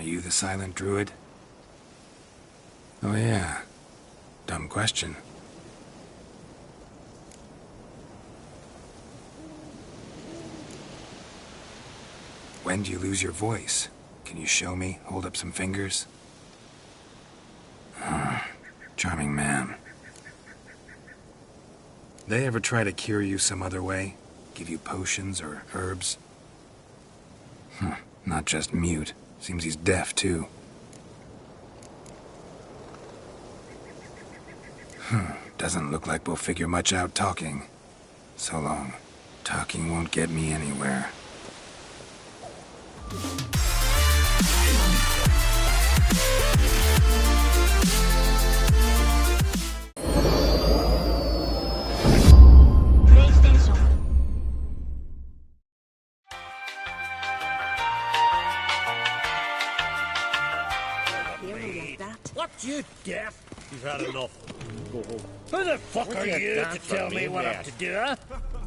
you the silent druid? Oh yeah. Dumb question. When do you lose your voice? Can you show me? Hold up some fingers? Charming man. They ever try to cure you some other way? Give you potions or herbs? Not just mute. Seems he's deaf, too. Doesn't look like we'll figure much out talking. So long. Talking won't get me anywhere. What, you deaf? You've had enough. Go home. Who the fuck are you to tell me what I'm to do, huh?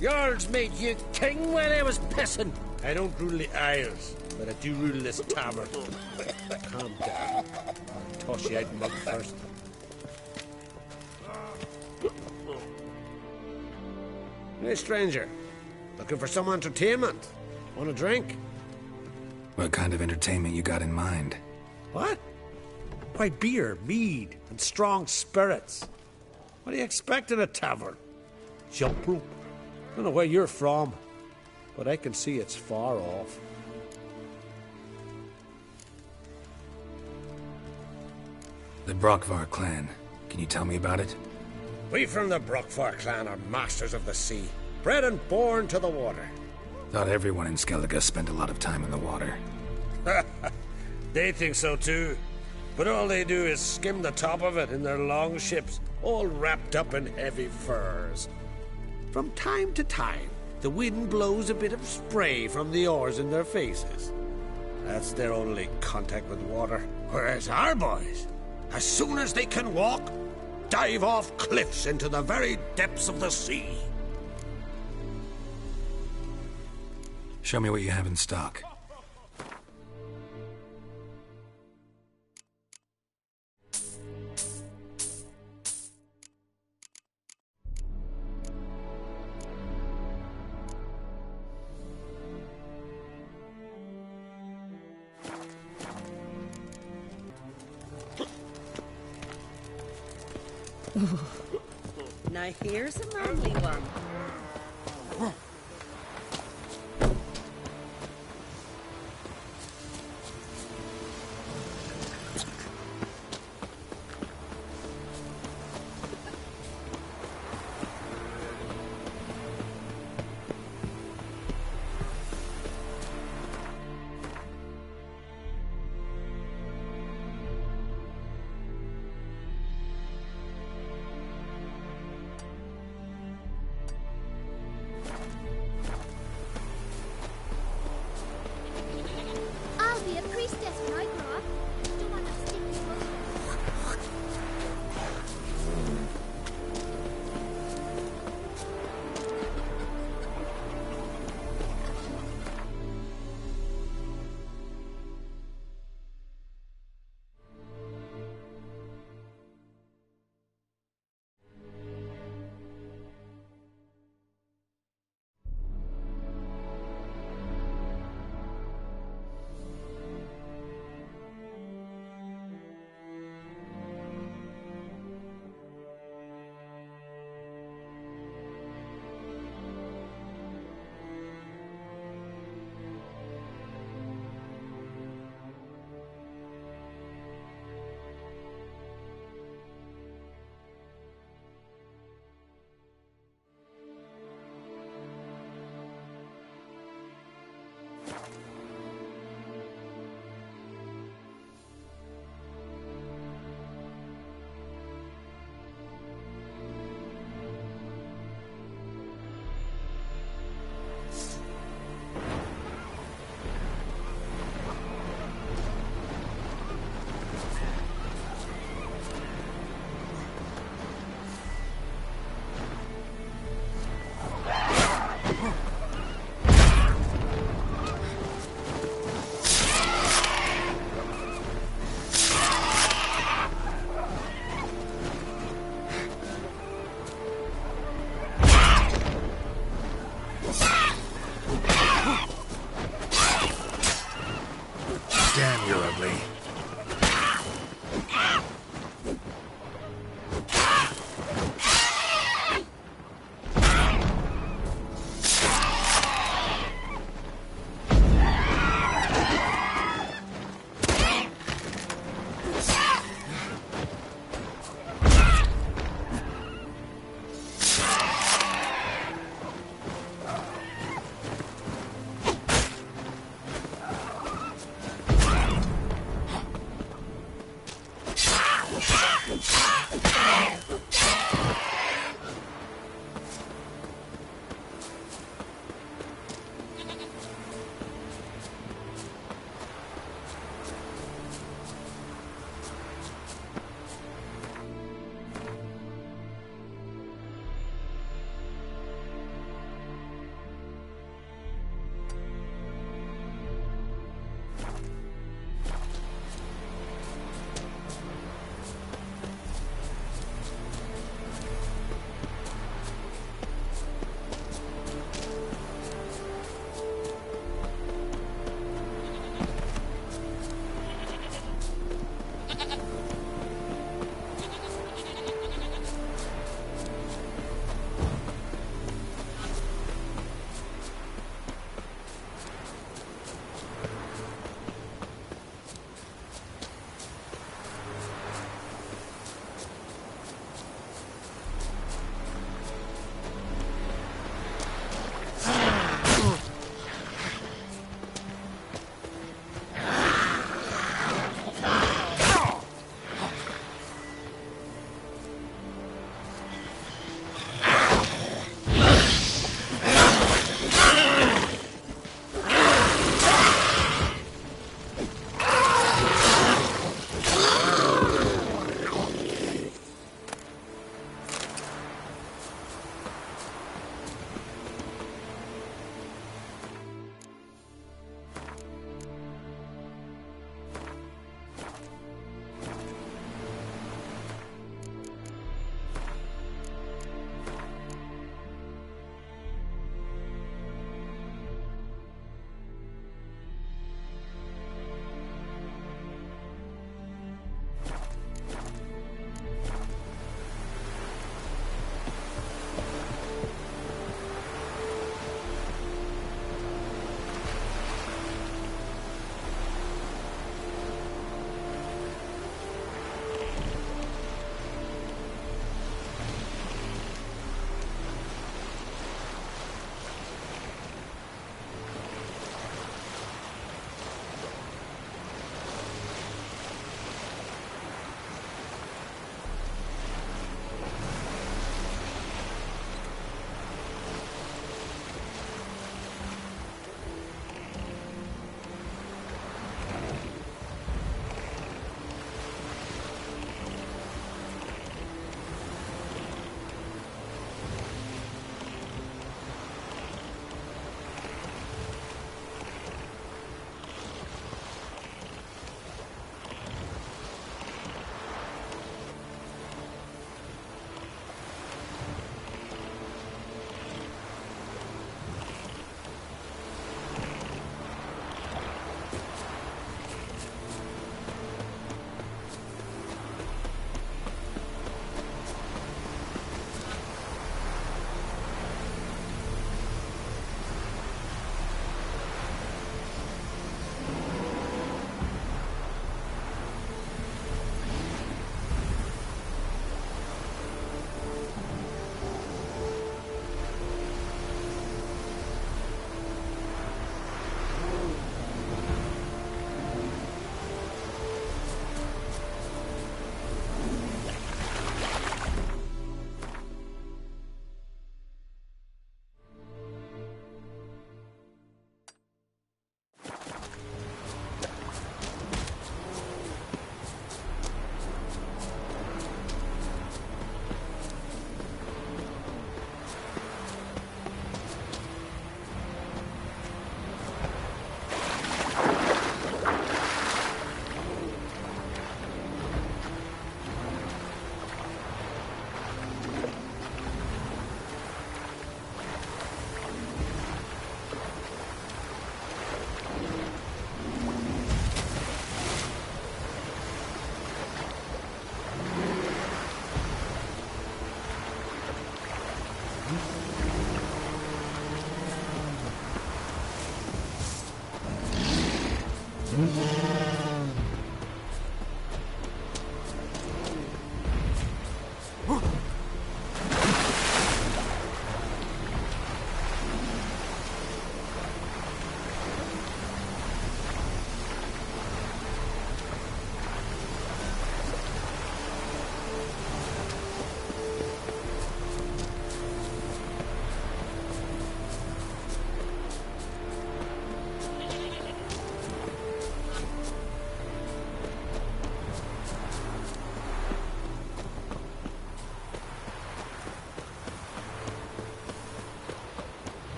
Jarl's made you king when I was pissing. I don't rule the Isles, but I do rule this tavern. Calm down. I'll toss you out mud first. Hey, stranger. Looking for some entertainment? Want a drink? What kind of entertainment you got in mind? What? Why, beer, mead, and strong spirits. What do you expect in a tavern? Jump rope. I don't know where you're from, but I can see it's far off. The Brockvar clan. Can you tell me about it? We from the Brockvar clan are masters of the sea, bred and born to the water. Thought everyone in Skellige spent a lot of time in the water. They think so too. But all they do is skim the top of it in their long ships, all wrapped up in heavy furs. From time to time, the wind blows a bit of spray from the oars in their faces. That's their only contact with water. Whereas our boys, as soon as they can walk, dive off cliffs into the very depths of the sea. Show me what you have in stock. Now here's a manly one.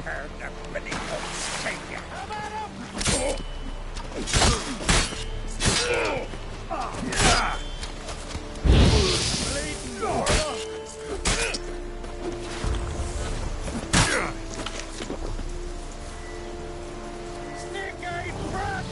Turn the bloody hooks straight, you. Snake-eyed brat!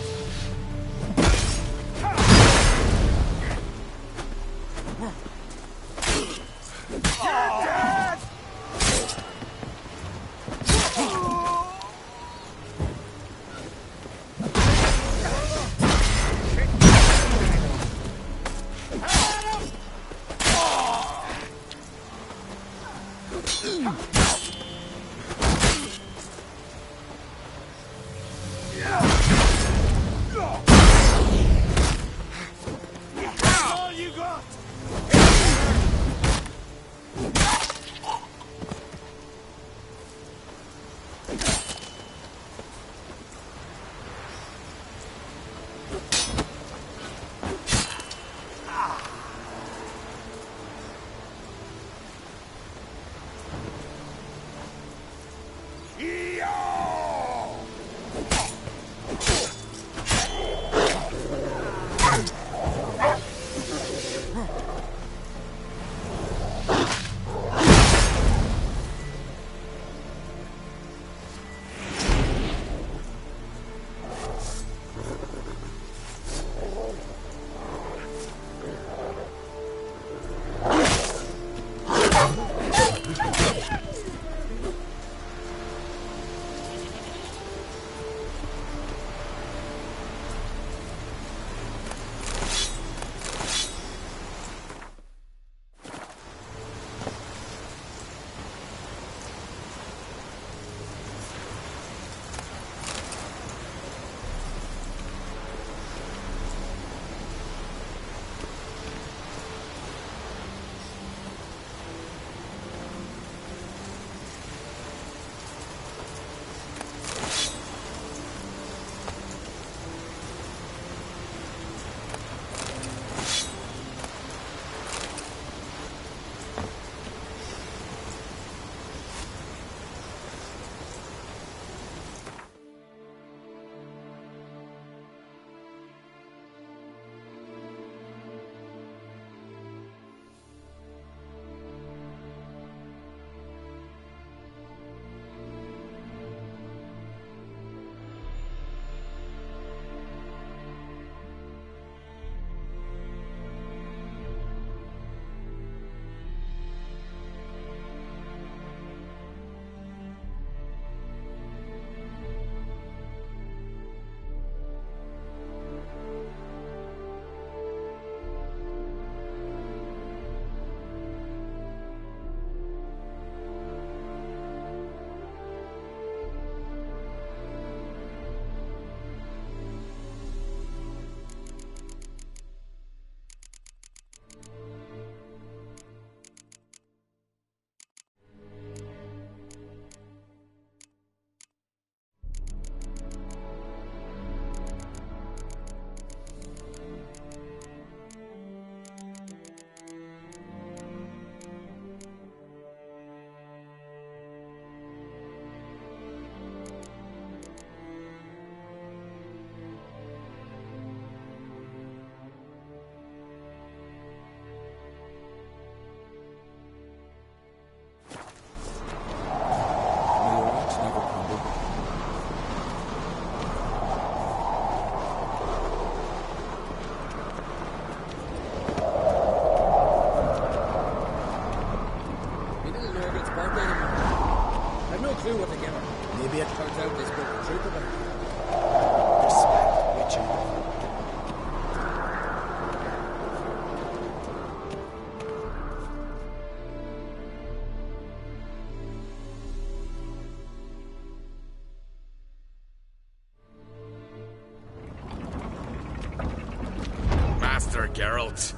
Master Geralt.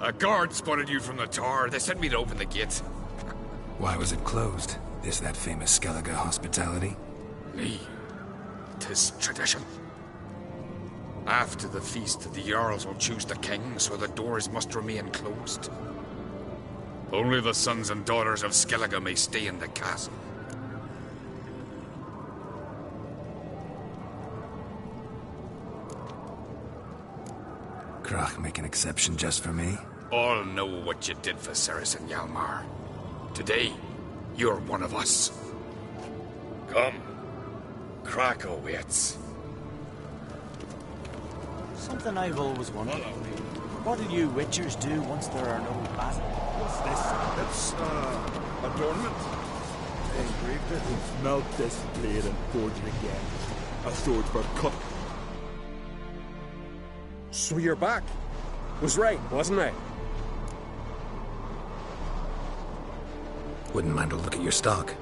A guard spotted you from the tower. They sent me to open the gate. Why was it closed? Is that famous Skellige hospitality? Me. 'Tis tradition. After the feast, the Jarls will choose the king, so the doors must remain closed. Only the sons and daughters of Skellige may stay in the castle. Krach make an exception just for me? All know what you did for Ceres and Hjalmar. Today, you're one of us. Come. Krakow waits. Something I've always wondered. What do you Witchers do once there are no battles? What's this? It's, adornment. Engraved it. Melt this blade and forge it again. A sword for cut. So you're back. Was right, wasn't I? Wouldn't mind a look at your stock.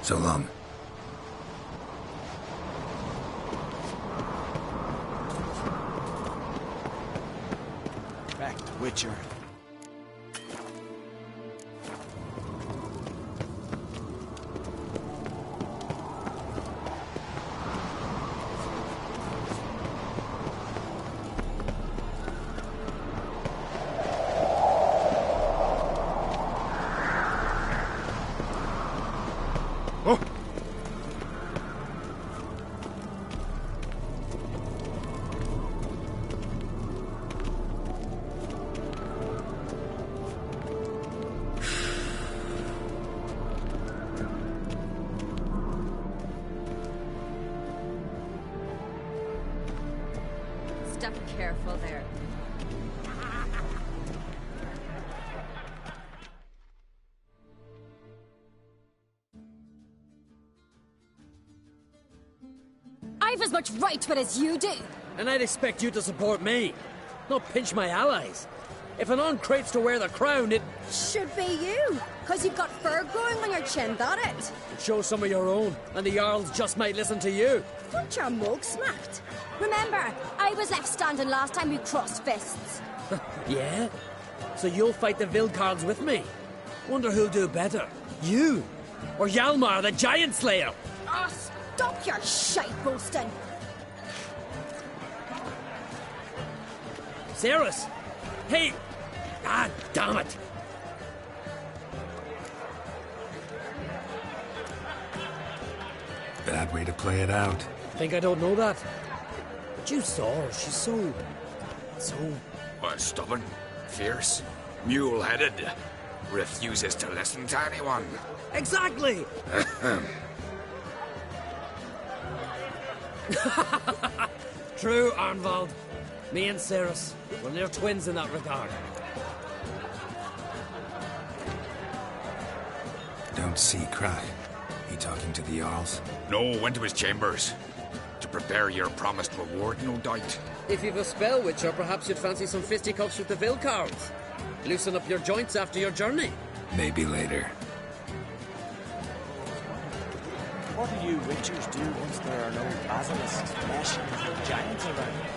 So long. Back to Witcher. step careful there. I've as much right to it as you do. And I'd expect you to support me, not pinch my allies. If an An Craite's to wear the crown, it Should be you, because you've got fur growing on your chin, that it? show some of your own, and the Jarls just might listen to you. Got your mug smacked. Remember, I was left standing last time we crossed fists. Yeah? So you'll fight the Vilcarls with me? Wonder who'll do better, you or Hjalmar the Giant Slayer? Ah, stop your shite boasting. Cerys! Hey! Ah, damn it! Bad way to play it out. Think I don't know that? But you saw her, she's so... Stubborn, fierce, mule-headed, refuses to listen to anyone. Exactly! True, Arnvald. Me and Cerys, we're near twins in that regard. Don't see Crack. He talking to the Jarls? No, went to his chambers. To prepare your promised reward, no doubt. If you've a spell, Witcher, perhaps you'd fancy some fisticuffs with the Vilcarls. Loosen up your joints after your journey. Maybe later. What do you Witchers do once there are no basilisks, mashings, or giants around?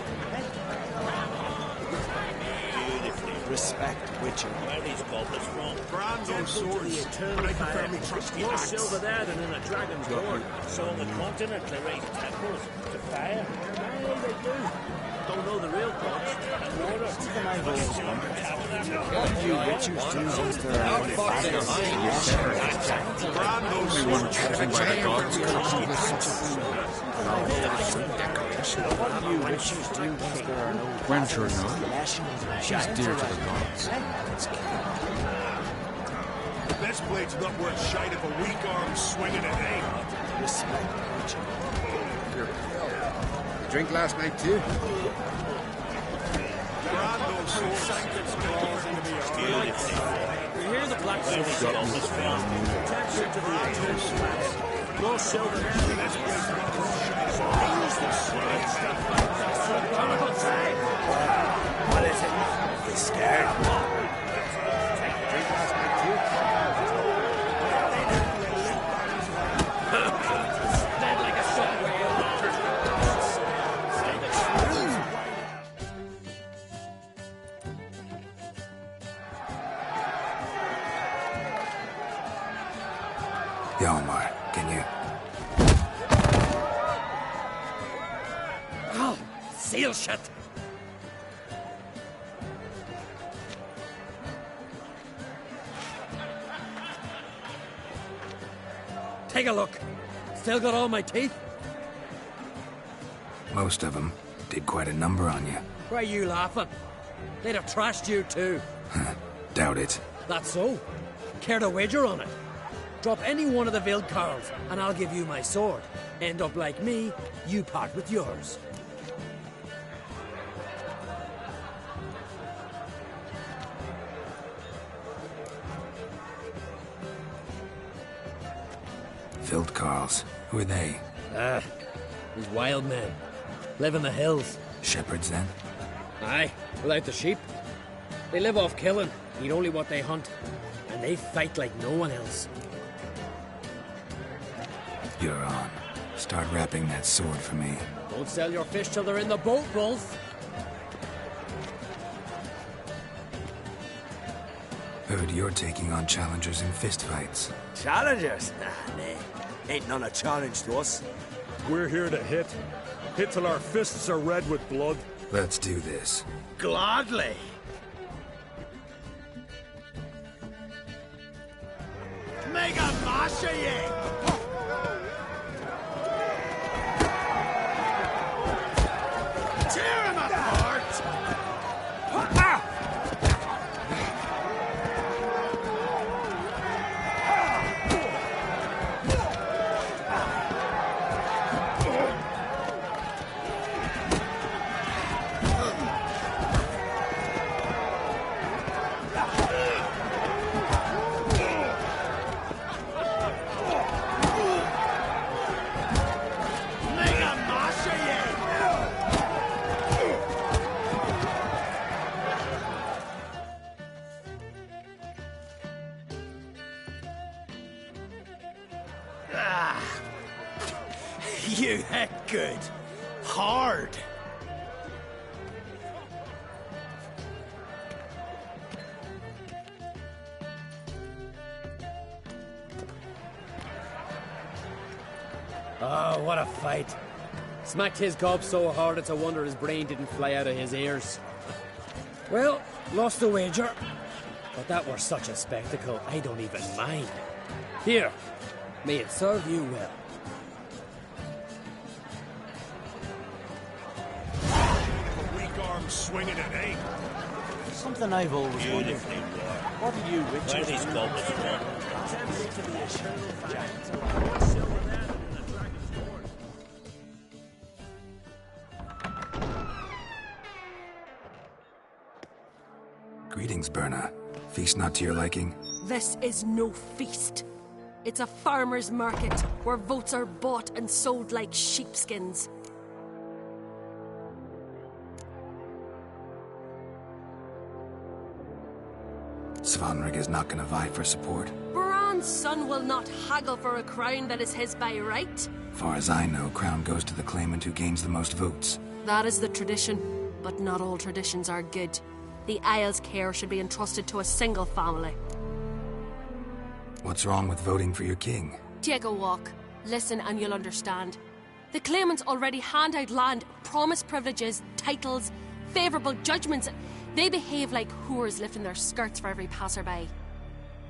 Respect, Witcher. Where he's got this from? Brando's swords. Eternal Make a fire. fairly trusty More axe. silver there than in a dragon's door. So on the continent they raise temples to fire. Aye, they do. Don't know the real gods. And order. What do you Witchers do once there are no basilisks, mashings, or giants around? Brando's swords. By the gods, What do you Witchers do once there are no Wencher, no. mashings, or She's giants dear to the around? gods. This blade's not worth shite if a weak arm swinging it, eh? Respect, Witcher. You drink last night too? Brando's swords. You hear the black sword? Attention to the eternal fire. More silver there. This blade's not worth shite if a weak arm swinging it. What is it? Be scared. Drink last night too? Dead like a shot whale. Hjalmar, can you... Oh, seal shut. Take a look. Still got all my teeth? Most of them did quite a number on you. Why are you laughing? They'd have trashed you too. Doubt it. That's so. Care to wager on it? Drop any one of the Vilcarls, and I'll give you my sword. End up like me, you part with yours. Vilcarls. Who are they? These wild men. Live in the hills. Shepherds, then? Aye, without the sheep. They live off killing, eat only what they hunt. And they fight like no one else. You're on. Start wrapping that sword for me. Don't sell your fish till they're in the boat, Wolf. Heard you're taking on challengers in fistfights. Challengers? Nah. Ain't none a challenge to us. We're here to hit. Hit till our fists are red with blood. Let's do this. Gladly. Make a mash of ye! Tear him apart! You hit good. Hard. Oh, what a fight. Smacked his gob so hard it's a wonder his brain didn't fly out of his ears. Well, lost the wager. But that were such a spectacle, I don't even mind. Here, may it serve you well. Weak arm swinging at eight. Something I've always wondered. What are you, Richard? These goblins from? Greetings, Berna. Feast not to your liking? This is no feast. It's a farmer's market where votes are bought and sold like sheepskins. Svanrig is not going to vie for support. Baran's son will not haggle for a crown that is his by right. Far as I know, crown goes to the claimant who gains the most votes. That is the tradition, but not all traditions are good. The Isle's care should be entrusted to a single family. What's wrong with voting for your king? Take a walk. Listen and you'll understand. The claimants already hand out land, promise privileges, titles, favourable judgments. They behave like whores lifting their skirts for every passerby.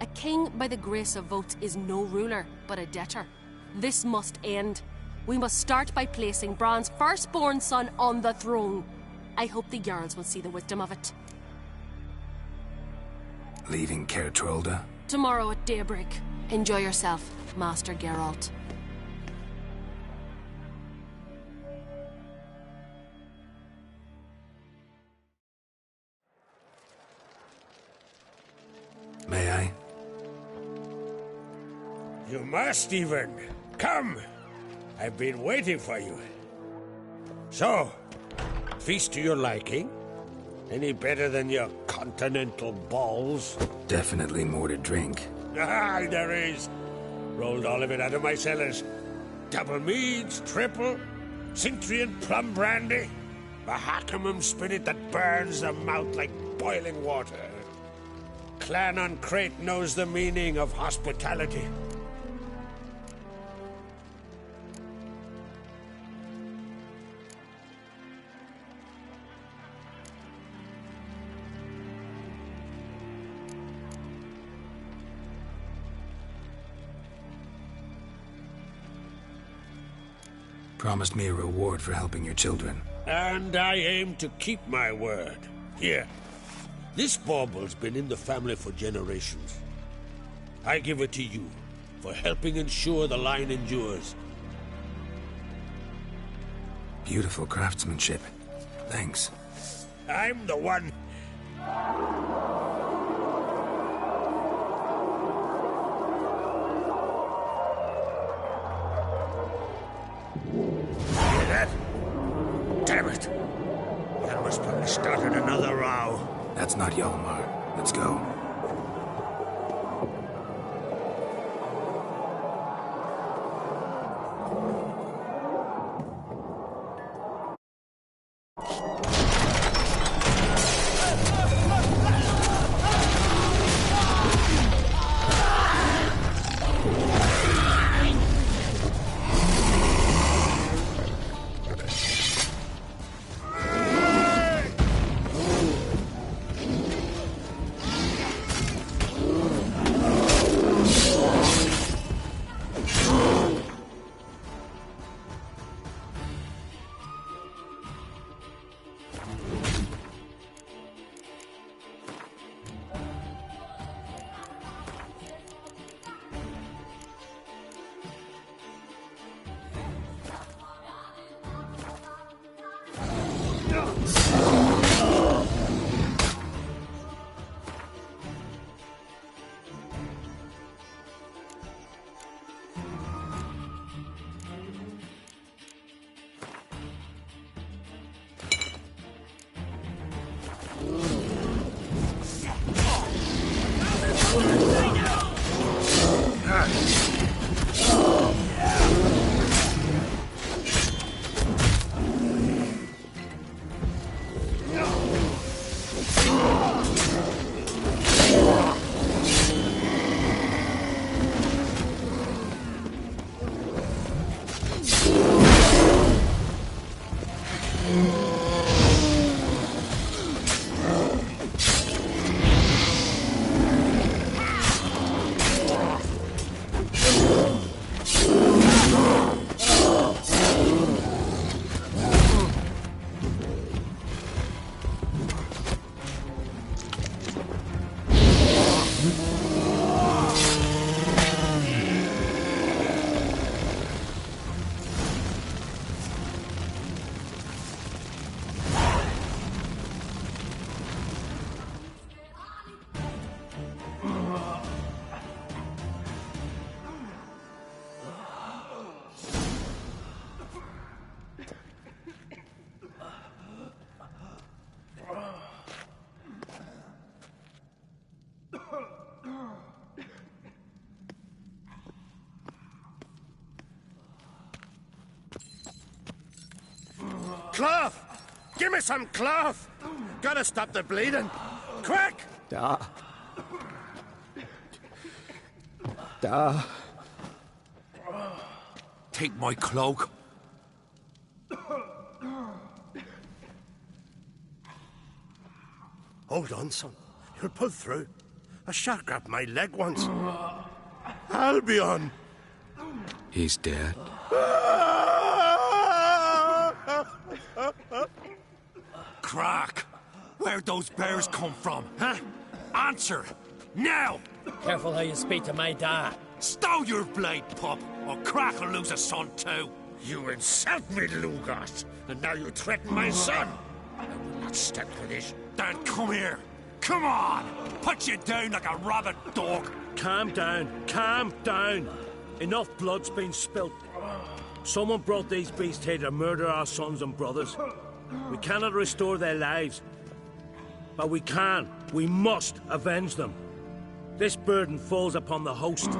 A king by the grace of votes is no ruler, but a debtor. This must end. We must start by placing Bran's firstborn son on the throne. I hope the Jarls will see the wisdom of it. Leaving Kaer Trolde? Tomorrow at daybreak. Enjoy yourself, Master Geralt. May I? You must even. Come. I've been waiting for you. So, feast to your liking? Any better than your continental balls? Definitely more to drink. Ah, there is. Rolled all of it out of my cellars. Double meads, triple, Cintrian plum brandy, a Hackamum spirit that burns the mouth like boiling water. Clan An Craite knows the meaning of hospitality. Promised me a reward for helping your children. And I aim to keep my word. Here. This bauble's been in the family for generations. I give it to you for helping ensure the line endures. Beautiful craftsmanship. Thanks. I'm the one. Hear that? Damn it. That must probably started another row. That's not Hjalmar. Let's go. Cloth! Give me some cloth! Gotta stop the bleeding. Quick! Da. Da. Take my cloak. Hold on, son. You'll pull through. A shark grabbed my leg once. Albion! He's dead. Crack! Where'd those bears come from, huh? Answer! Now! Careful how you speak to my dad. Stow your blade, pup, or Crack will lose a son too. You insult me, Lugas, and now you threaten my son. I will not stand for this. Then come here. Come on! Put you down like a rabid dog. Calm down. Calm down. Enough blood's been spilt. Someone brought these beasts here to murder our sons and brothers. We cannot restore their lives. But we can. We must avenge them. This burden falls upon the host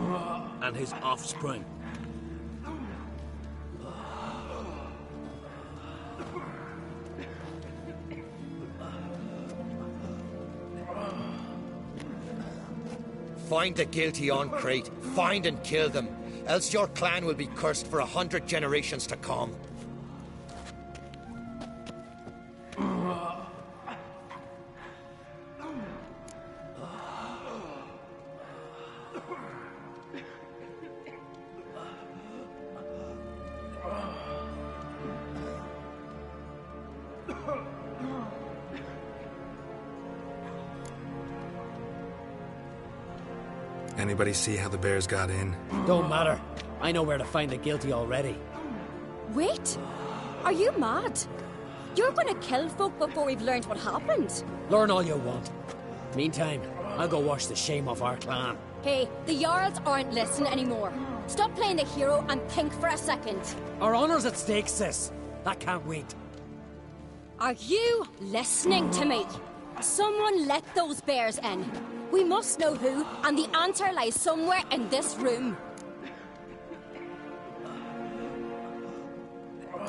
and his offspring. Find the guilty An Craite. Find and kill them. Else your clan will be cursed for 100 generations to come. Anybody see how the bears got in? Don't matter. I know where to find the guilty already. Wait! Are you mad? You're gonna kill folk before we've learned what happened. Learn all you want. Meantime, I'll go wash the shame off our clan. Hey, the Jarls aren't listening anymore. Stop playing the hero and think for a second. Our honor's at stake, sis. That can't wait. Are you listening to me? Someone let those bears in. We must know who, and the answer lies somewhere in this room.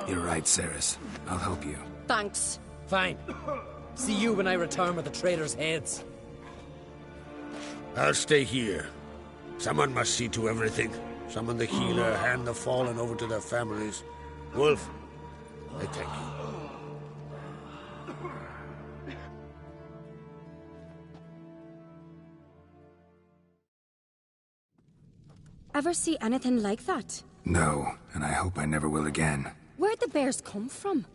You're right, Ceres. I'll help you. Thanks. Fine. See you when I return with the traitors' heads. I'll stay here. Someone must see to everything. Summon the healer, hand the fallen over to their families. Wolf, I thank you. Ever see anything like that? No, and I hope I never will again. Where'd the bears come from?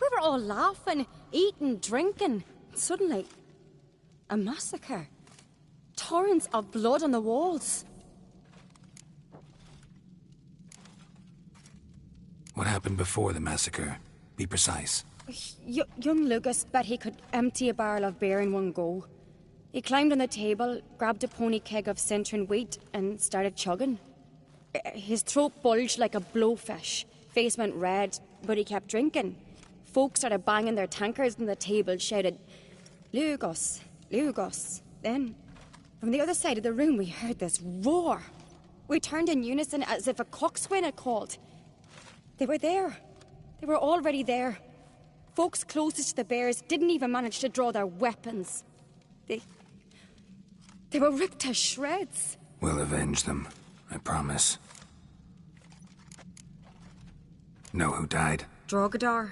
We were all laughing, eating, drinking. Suddenly, a massacre. Torrents of blood on the walls. What happened before the massacre? Be precise. Young Lucas bet he could empty a barrel of beer in one go. He climbed on the table, grabbed a pony keg of centering wheat, and started chugging. His throat bulged like a blowfish. Face went red, but he kept drinking. Folk started banging their tankards on the table, shouted, "Lugos, Lugos." Then, from the other side of the room, we heard this roar. We turned in unison as if a coxswain had called. They were there. They were already there. Folks closest to the bears didn't even manage to draw their weapons. They were ripped to shreds. We'll avenge them, I promise. Know who died? Drogadar.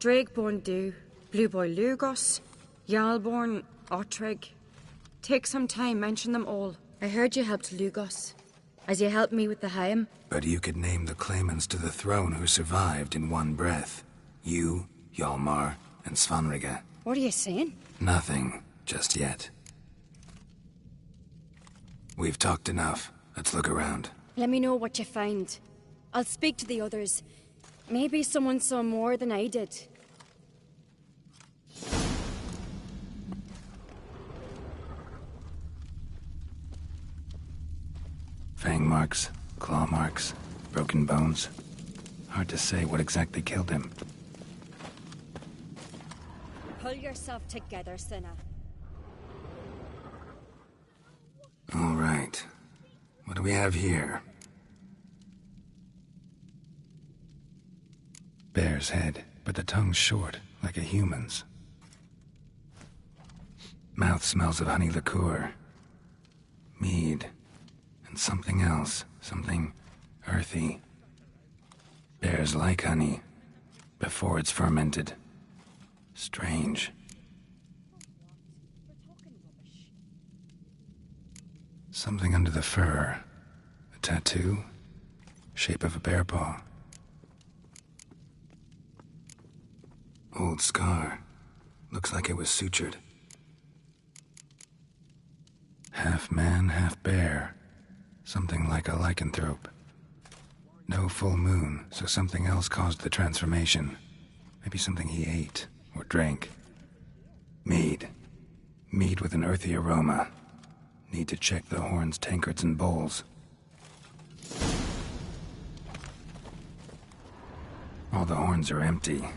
Drakeborn do, Blue Boy Lugos, Jarlborn, Ottrig. Take some time, mention them all. I heard you helped Lugos, as you helped me with the Haim. But you could name the claimants to the throne who survived in one breath. You, Hjalmar, and Svanrige. What are you saying? Nothing, just yet. We've talked enough. Let's look around. Let me know what you find. I'll speak to the others. Maybe someone saw more than I did. Fang marks, claw marks, broken bones. Hard to say what exactly killed him. Pull yourself together, Cinna. All right. What do we have here? Bear's head, but the tongue's short, like a human's. Mouth smells of honey liqueur. Mead. And something else. Something earthy. Bears like honey, before it's fermented. Strange. Something under the fur. A tattoo? Shape of a bear paw. Old scar. Looks like it was sutured. Half man, half bear. Something like a lycanthrope. No full moon, so something else caused the transformation. Maybe something he ate or drank. Mead. Mead with an earthy aroma. Need to check the horns, tankards, and bowls. All the horns are empty.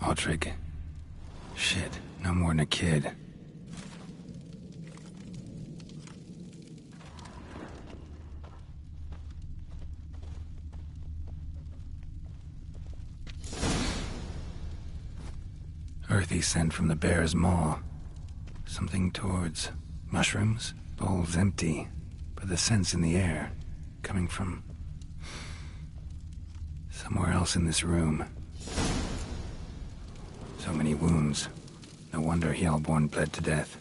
Ottrig. Shit, no more than a kid. Earthy scent from the bear's maw. Something towards mushrooms. Bowls empty, but the scent's in the air. Coming from somewhere else in this room. So many wounds. No wonder Hjalborn bled to death.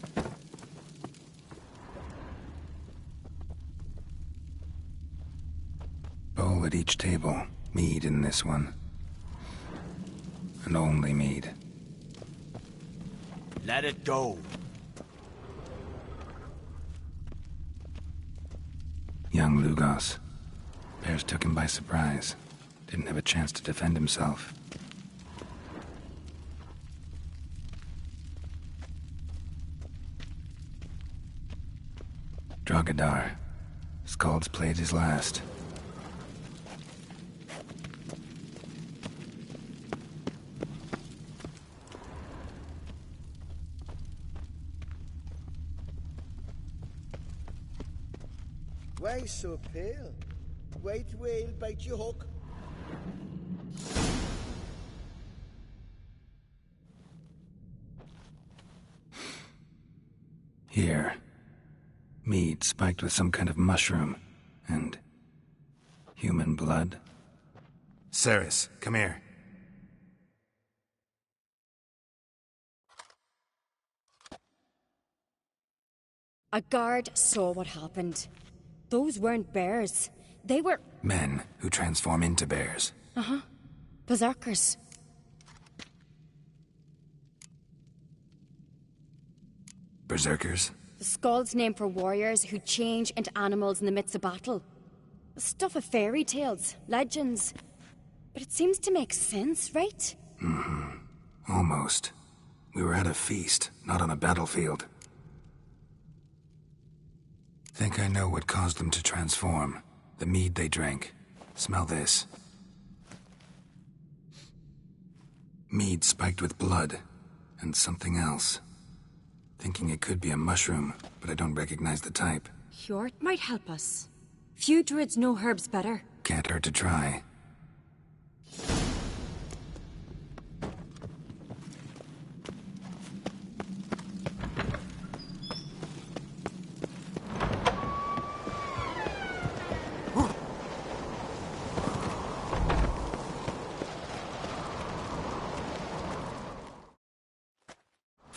Bowl at each table. Mead in this one. And only mead. Let it go. Young Lugos. Bears took him by surprise. Didn't have a chance to defend himself. Drogadar. Skald's played his last. Why so pale? White whale bite you hook? Here. Mead spiked with some kind of mushroom. And human blood. Ceres, come here. A guard saw what happened. Those weren't bears. They were... Men who transform into bears. Uh-huh. Berserkers. Berserkers? The Skald's name for warriors who change into animals in the midst of battle. The stuff of fairy tales, legends. But it seems to make sense, right? Mm-hmm. Almost. We were at a feast, not on a battlefield. Think I know what caused them to transform. The mead they drank. Smell this. Mead spiked with blood. And something else. Thinking it could be a mushroom, but I don't recognize the type. Hjort might help us. Few druids know herbs better. Can't hurt to try.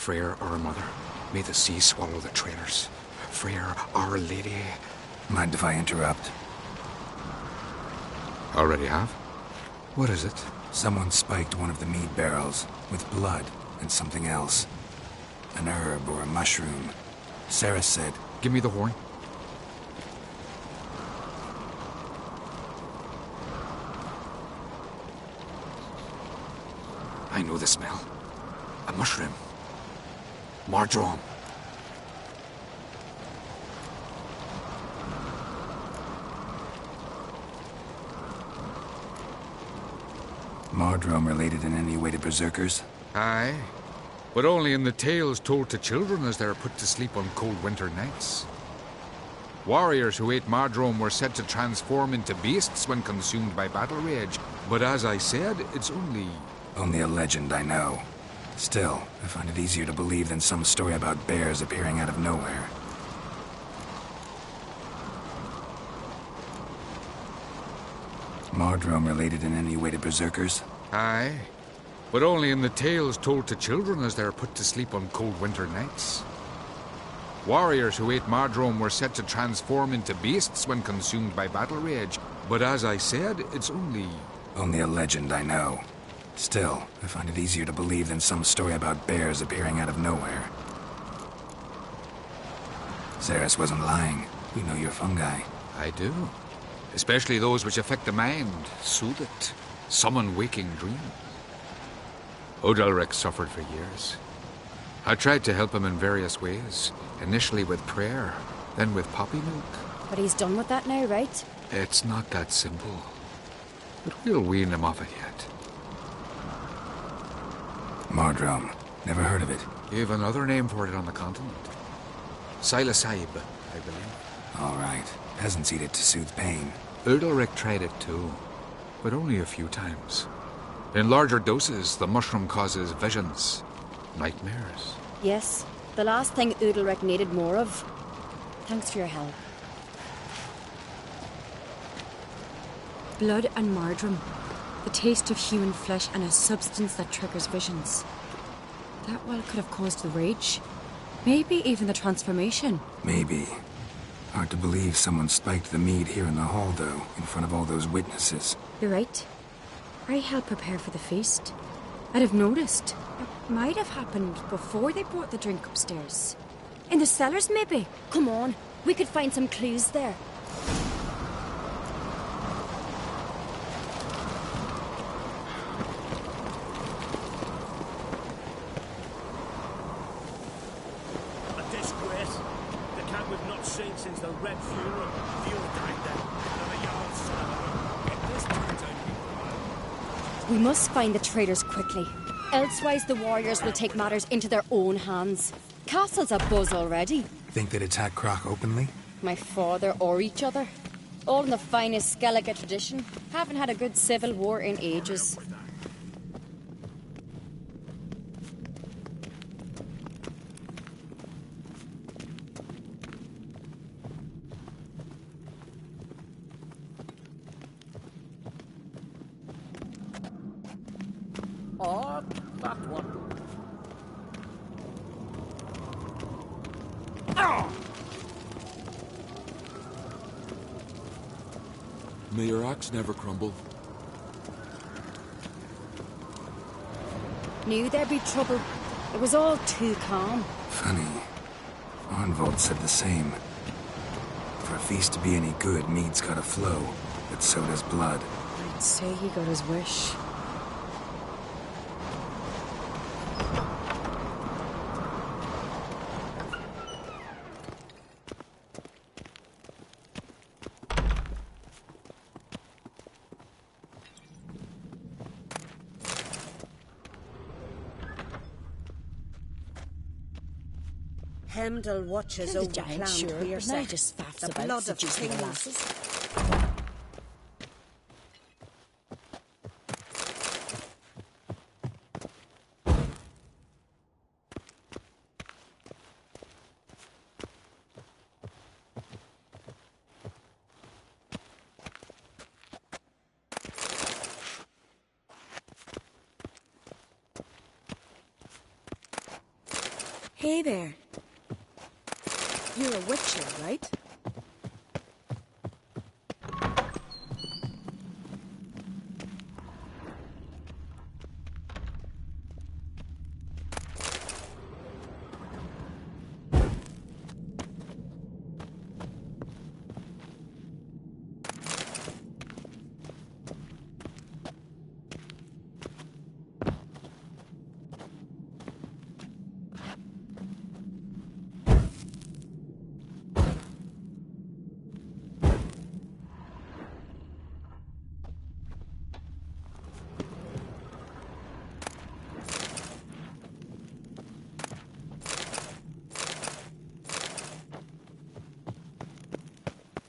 Freyr, our mother. May the sea swallow the traitors. Freyr, our lady. Mind if I interrupt? Already have? What is it? Someone spiked one of the mead barrels with blood and something else. An herb or a mushroom. Sarah said... Give me the horn. I know the smell. A mushroom. Marjoram. Marjoram related in any way to berserkers? Aye. But only in the tales told to children as they're put to sleep on cold winter nights. Warriors who ate marjoram were said to transform into beasts when consumed by battle rage. But as I said, it's only... Only a legend, I know. Still, I find it easier to believe than some story about bears appearing out of nowhere. Marjoram related in any way to berserkers? Aye. But only in the tales told to children as they're put to sleep on cold winter nights. Warriors who ate marjoram were said to transform into beasts when consumed by battle rage. But as I said, it's only... Only a legend, I know. Still, I find it easier to believe than some story about bears appearing out of nowhere. Ceres wasn't lying. You know your fungi. I do. Especially those which affect the mind, soothe it, summon waking dreams. Odalric suffered for years. I tried to help him in various ways, initially with prayer, then with poppy milk. But he's done with that now, right? It's not that simple. But we'll wean him off it yet. Mardrum. Never heard of it. You have another name for it on the continent. Silasaib, I believe. All right. Peasants eat it to soothe pain. Udalric tried it too, but only a few times. In larger doses, the mushroom causes visions, nightmares. Yes, the last thing Udalric needed more of. Thanks for your help. Blood and marjoram. The taste of human flesh and a substance that triggers visions. That well could have caused the rage. Maybe even the transformation. Maybe. Hard to believe someone spiked the mead here in the hall, though, in front of all those witnesses. You're right. I helped prepare for the feast. I'd have noticed. It might have happened before they brought the drink upstairs. In the cellars, maybe? Come on, we could find some clues there. Since the Red Funeral, died then. We must find the traitors quickly. Elsewise, the warriors will take matters into their own hands. Castle's abuzz already. Think they'd attack Croc openly? My father or each other. All in the finest Skellige tradition. Haven't had a good civil war in ages. Oh, that one. Oh! May your axe never crumble. Knew there'd be trouble. It was all too calm. Funny. Arnvold said the same. For a feast to be any good, mead's gotta flow, but so does blood. I'd say he got his wish. Hemdall watches over giant Clown sure, Queer but now just faffs the about blood of seducing the kings. lasses. Hey there. You're a witcher, right?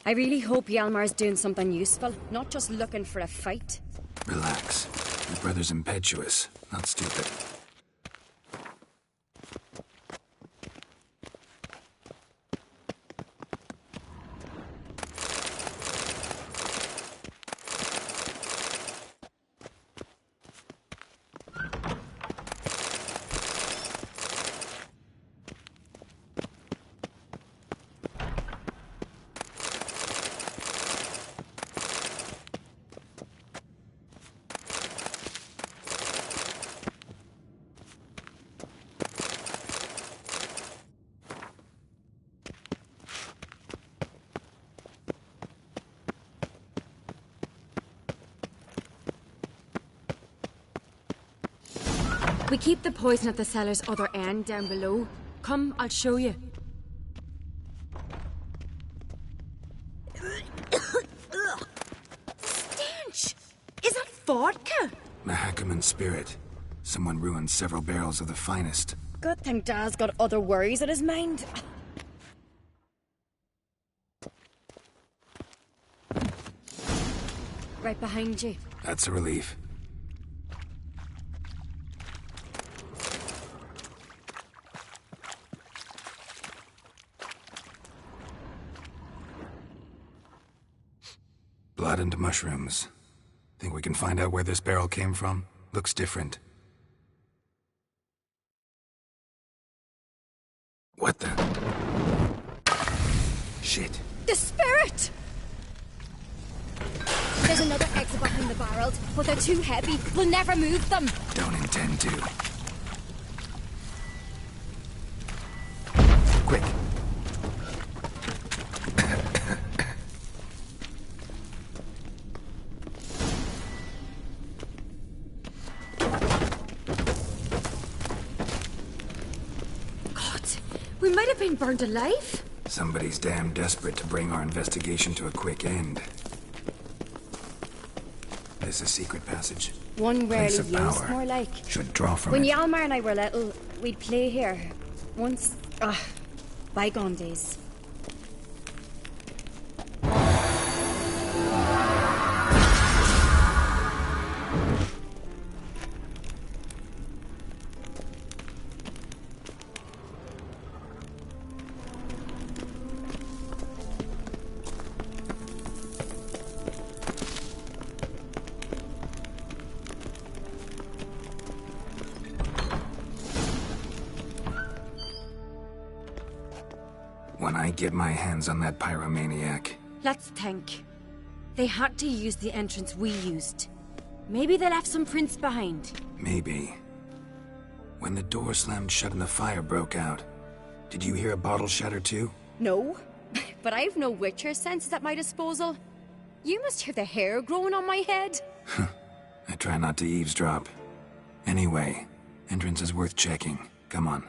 I really hope Hjalmar's doing something useful, not just looking for a fight. Relax. Your brother's impetuous, not stupid. We keep the poison at the cellar's other end down below. Come, I'll show you. Stench! Is that vodka? Mahakaman spirit. Someone ruined several barrels of the finest. Good thing Dad's got other worries on his mind. Right behind you. That's a relief. Blood and mushrooms. Think we can find out where this barrel came from? Looks different. What the? Shit. The spirit! There's another exit behind the barrels, but they're too heavy. We'll never move them. Don't intend to. Quick. We might have been burned alive. Somebody's damn desperate to bring our investigation to a quick end. There's a secret passage. One rarely Place of used, power. more like. Should draw from When it. Hjalmar and I were little, we'd play here. Once, bygone days. When I get my hands on that pyromaniac. Let's think. They had to use the entrance we used. Maybe they left some prints behind. Maybe. When the door slammed shut and the fire broke out, did you hear a bottle shatter too? No, but I've no Witcher senses at my disposal. You must hear the hair growing on my head. I try not to eavesdrop. Anyway, entrance is worth checking. Come on.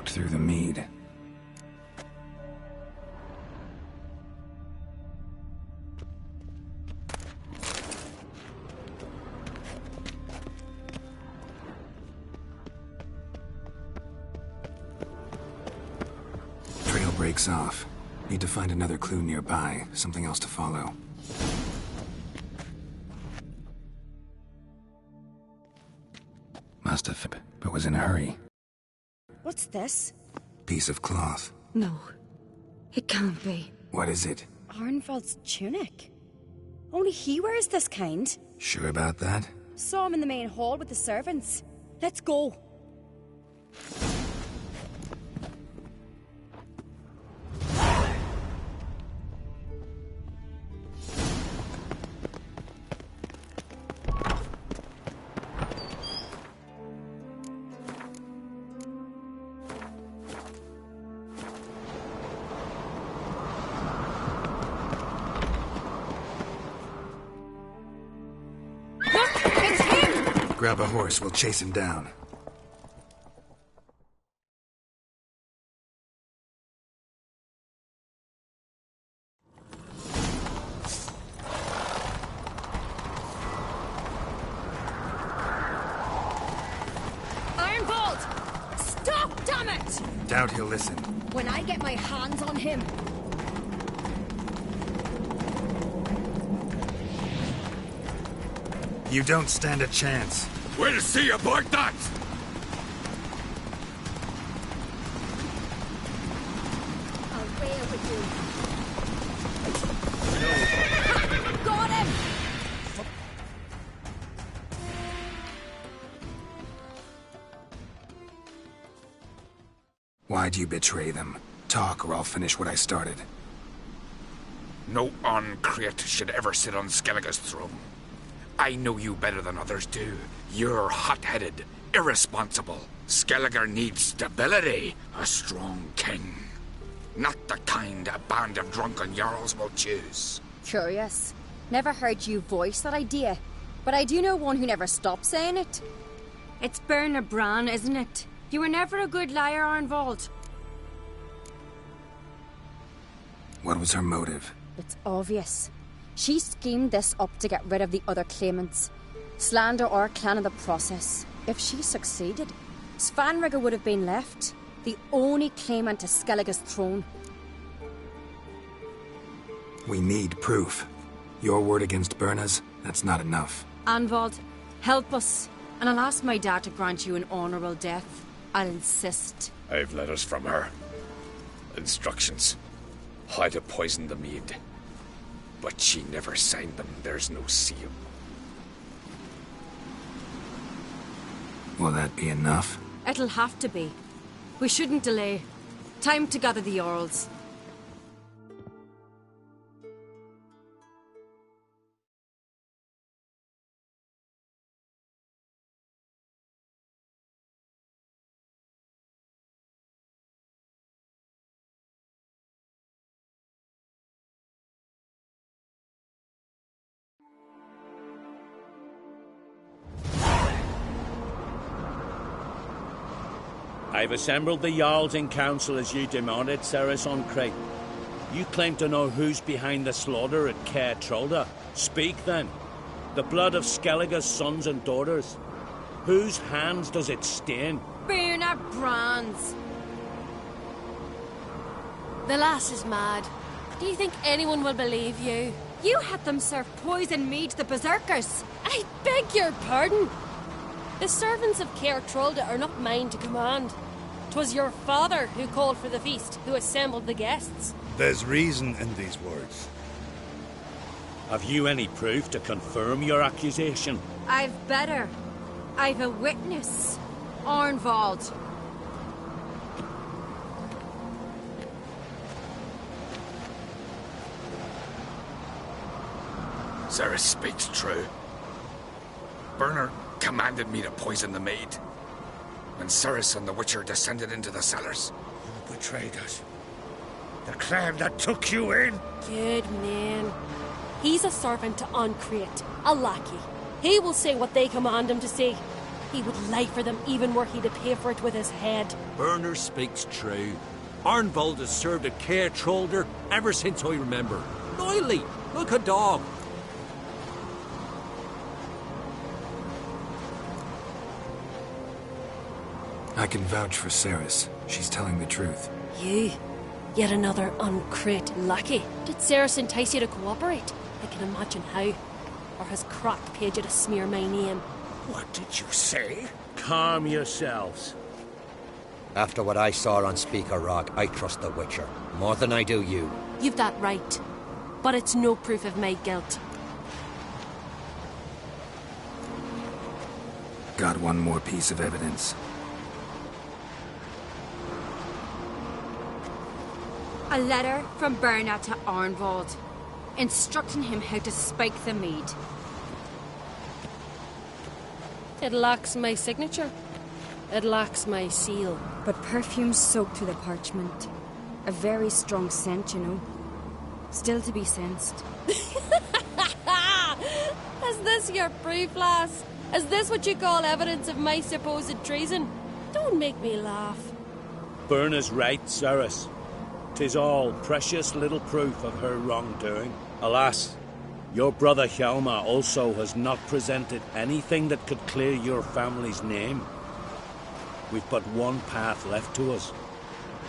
walked through the mead. Trail breaks off. Need to find another clue nearby, something else to follow. Must have, but was in a hurry. What's this? Piece of cloth. No. It can't be. What is it? Arnvald's tunic. Only he wears this kind. Sure about that? Saw him in the main hall with the servants. Let's go. Grab a horse, we'll chase him down. Arnvald! Stop, damn it! Doubt he'll listen. When I get my hands on him... You don't stand a chance. We'll see about that! Away with you. Got him! Why'd you betray them? Talk or I'll finish what I started. No An Craite should ever sit on Skellige's throne. I know you better than others do. You're hot-headed, irresponsible. Skellige needs stability, a strong king. Not the kind a band of drunken jarls will choose. Curious. Never heard you voice that idea, but I do know one who never stops saying it. It's Berna Bran, isn't it? You were never a good liar, Arnvald. What was her motive? It's obvious. She schemed this up to get rid of the other claimants. Slander our clan in the process. If she succeeded, Svanrige would have been left, the only claimant to Skellige's throne. We need proof. Your word against Berna's, that's not enough. Arnvald, help us, and I'll ask my dad to grant you an honourable death. I'll insist. I've letters from her. Instructions. How to poison the mead. But she never signed them. There's no seal. Will that be enough? It'll have to be. We shouldn't delay. Time to gather the Jarls. I've assembled the Jarls in council as you demanded, Ceres An Craite. You claim to know who's behind the slaughter at Kaer Trolde. Speak then. The blood of Skellige's sons and daughters. Whose hands does it stain? Berna Bran's. The lass is mad. Do you think anyone will believe you? You had them serve poison mead to the berserkers. I beg your pardon. The servants of Kaer Trolde are not mine to command. 'Twas your father who called for the feast, who assembled the guests. There's reason in these words. Have you any proof to confirm your accusation? I've better. I've a witness. Arnvald. Ceres speaks true. Berna commanded me to poison the maid. When Ceres and the Witcher descended into the cellars. You betrayed us. The clan that took you in. Good man. He's a servant to An Craite, a lackey. He will say what they command him to say. He would lie for them even were he to pay for it with his head. Burner speaks true. Arnvold has served at Kaer Trolde ever since I remember. Loyally, like a dog. I can vouch for Ceres. She's telling the truth. You? Yet another An Craite lackey. Did Ceres entice you to cooperate? I can imagine how. Or has Crack paid you to smear my name? What did you say? Calm yourselves. After what I saw on Speaker Rock, I trust the Witcher. More than I do you. You've that right. But it's no proof of my guilt. Got one more piece of evidence. A letter from Berna to Arnvold, instructing him how to spike the mead. It lacks my signature. It lacks my seal. But perfume soaked through the parchment. A very strong scent, you know. Still to be sensed. Is this your proof, lass? Is this what you call evidence of my supposed treason? Don't make me laugh. Berna's right, Ceres. 'Tis all precious little proof of her wrongdoing. Alas, your brother Hjalmar also has not presented anything that could clear your family's name. We've but one path left to us.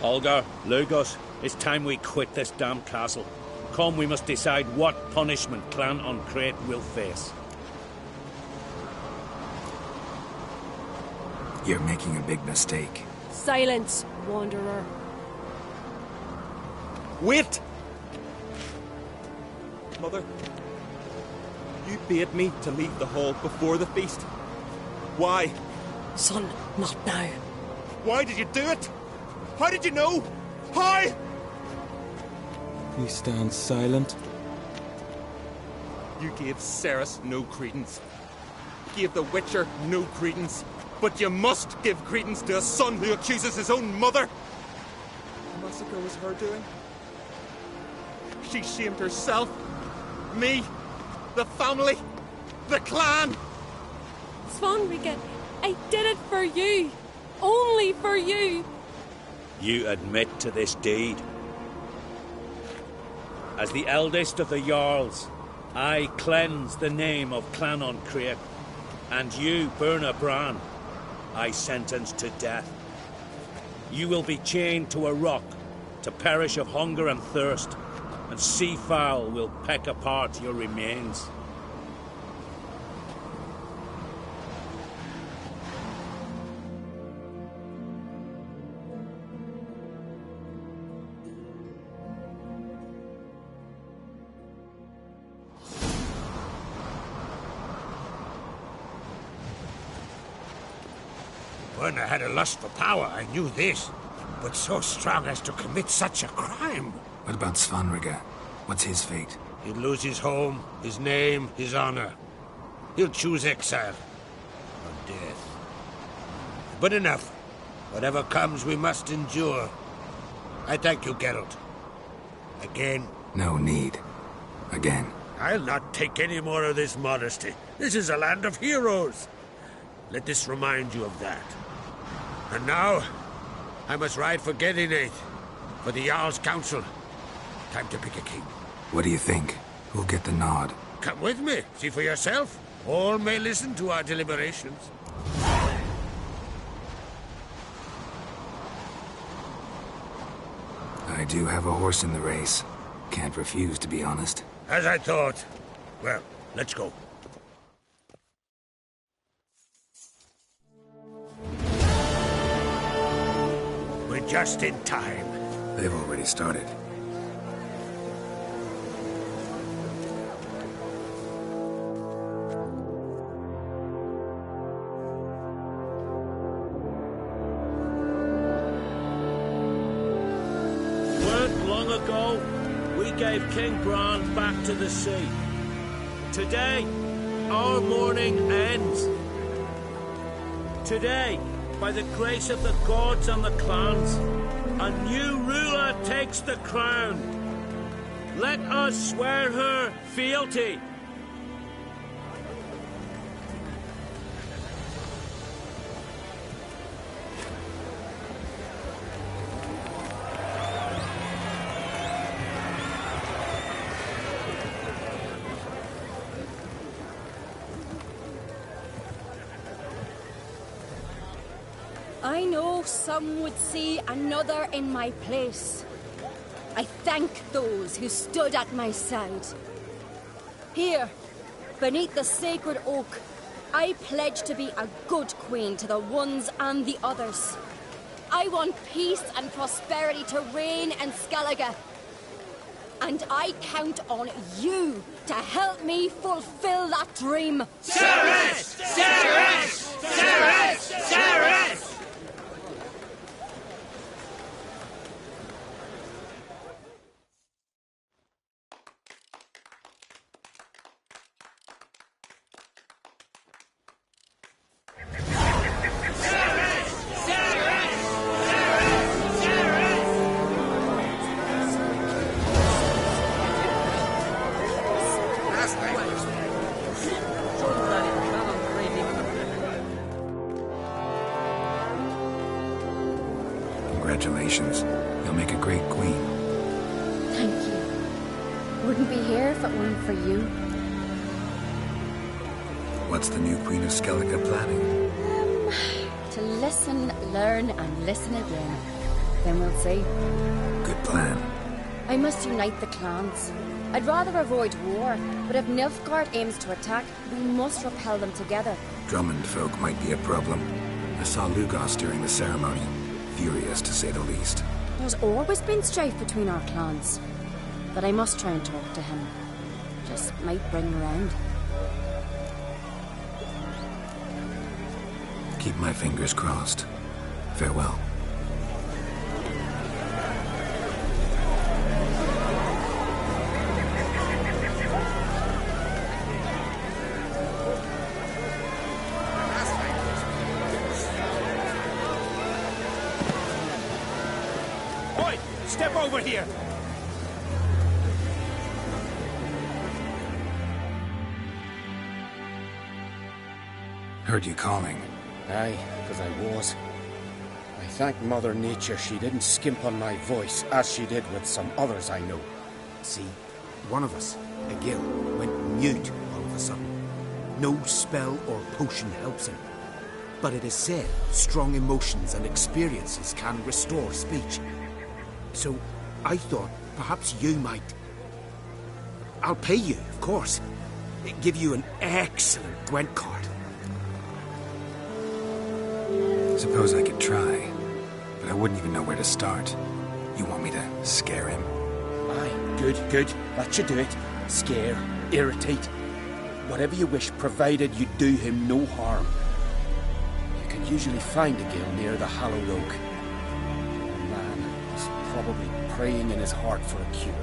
Olga, Lugos, it's time we quit this damn castle. Come, we must decide what punishment Clan An Craite will face. You're making a big mistake. Silence, wanderer. Wait! Mother, you bade me to leave the hall before the feast. Why? Son, not now. Why did you do it? How did you know? How? You stand silent. You gave Ceres no credence. Gave the Witcher no credence. But you must give credence to a son who accuses his own mother. The massacre was her doing. She shamed herself, me, the family, the clan. Svanrige, I did it for you. Only for you. You admit to this deed. As the eldest of the Jarls, I cleanse the name of Clan An Craite, and you, Berna Bran, I sentence to death. You will be chained to a rock to perish of hunger and thirst, and sea fowl will peck apart your remains. Berna had a lust for power, I knew this. But so strong as to commit such a crime. What about Svanrige? What's his fate? He'll lose his home, his name, his honor. He'll choose exile. Or death. But enough. Whatever comes, we must endure. I thank you, Geralt. Again. No need. Again. I'll not take any more of this modesty. This is a land of heroes. Let this remind you of that. And now, I must ride for Gedinate, for the Jarl's Council. Time to pick a king. What do you think? Who'll get the nod? Come with me, see for yourself. All may listen to our deliberations. I do have a horse in the race. Can't refuse, to be honest. As I thought. Well, let's go. We're just in time. They've already started. Weren't long ago, we gave King Bran back to the sea. Today, our mourning ends. Today, by the grace of the gods and the clans, a new ruler takes the crown. Let us swear her fealty. I know some would see another in my place. I thank those who stood at my side. Here, beneath the sacred oak, I pledge to be a good queen to the ones and the others. I want peace and prosperity to reign in Skellige. And I count on you to help me fulfill that dream. Ceres! Ceres! Ceres! Ceres! Congratulations. You'll make a great queen. Thank you. Wouldn't be here if it weren't for you. What's the new Queen of Skellige planning? To listen, learn, and listen again. Then we'll see. Good plan. I must unite the clans. I'd rather avoid war, but if Nilfgaard aims to attack, we must repel them together. Drummond folk might be a problem. I saw Lugos during the ceremony. Furious, to say the least. There's always been strife between our clans. But I must try and talk to him. Just might bring him round. Keep my fingers crossed. Farewell. Oi! Step over here! Heard you calling. Aye, because I was. I thank Mother Nature she didn't skimp on my voice, as she did with some others I know. See, one of us, a Gil, went mute all of a sudden. No spell or potion helps him. But it is said strong emotions and experiences can restore speech. So I thought perhaps you might... I'll pay you, of course. Give you an excellent Gwent card. Suppose I could try, but I wouldn't even know where to start. You want me to scare him? Aye, good, good. That should do it. Scare, irritate. Whatever you wish, provided you do him no harm. You can usually find a Gil near the Hallowed Oak. The man is probably praying in his heart for a cure.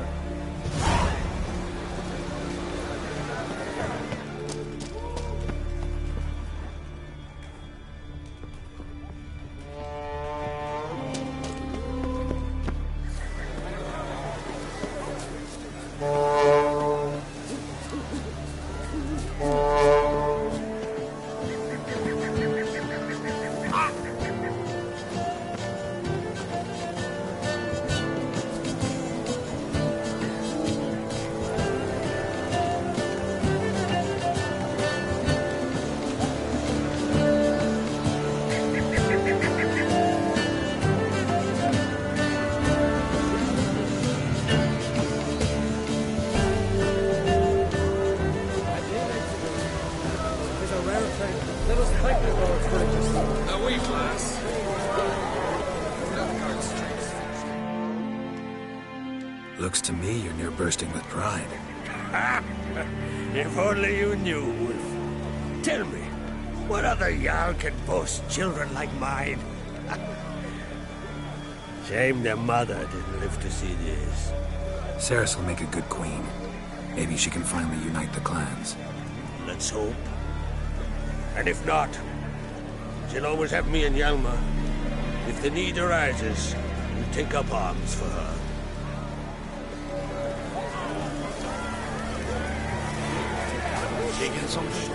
Looks to me you're near bursting with pride. If only you knew, Wolf. Tell me, what other Jarl can boast children like mine? Shame their mother didn't live to see this. Ceres will make a good queen. Maybe she can finally unite the clans. Let's hope. And if not, she'll always have me and Hjalmar. If the need arises, we'll take up arms for her. Taking some shit.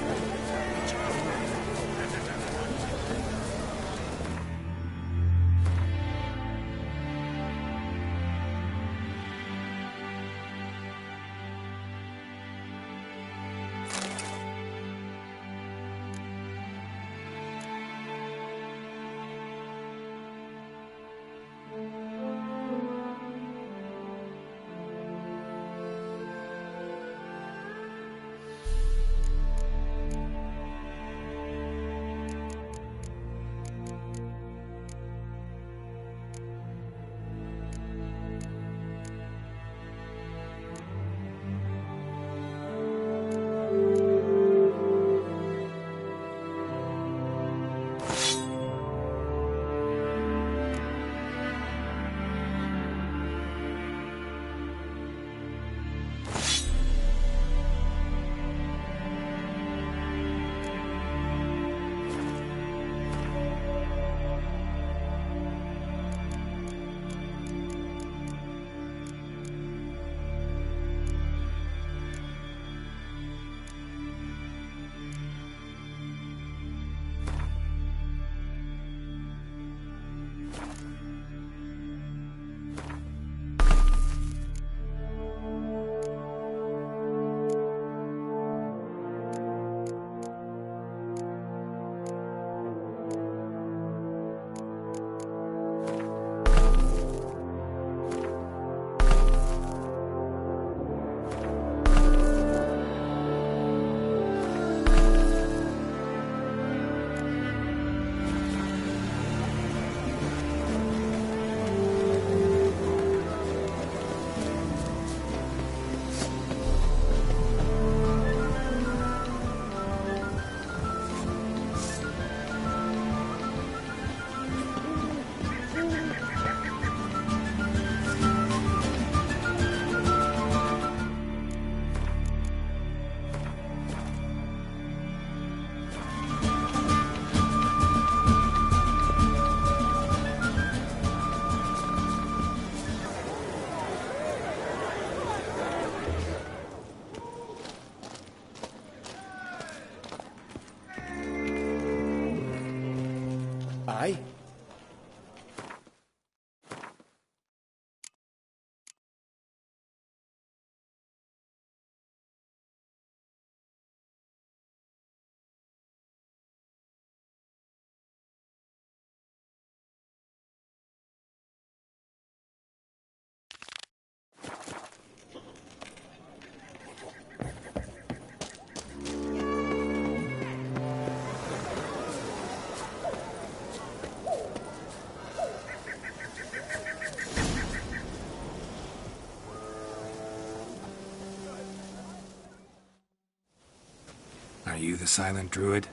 Are you the silent druid?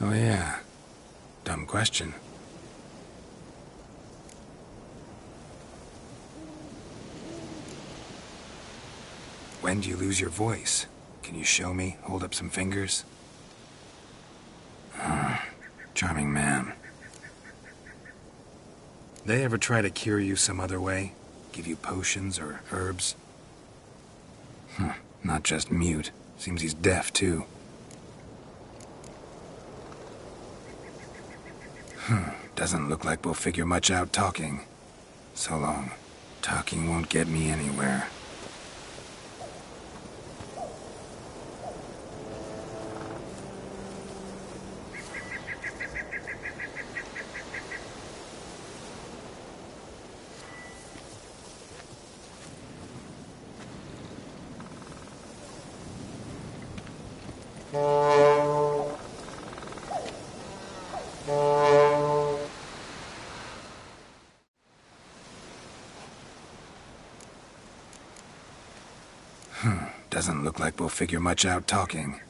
Oh yeah. Dumb question. When do you lose your voice? Can you show me? Hold up some fingers? Charming man. They ever try to cure you some other way? Give you potions or herbs? Not just mute. Seems he's deaf, too. Doesn't look like we'll figure much out talking. So long. Talking won't get me anywhere. Doesn't look like we'll figure much out talking.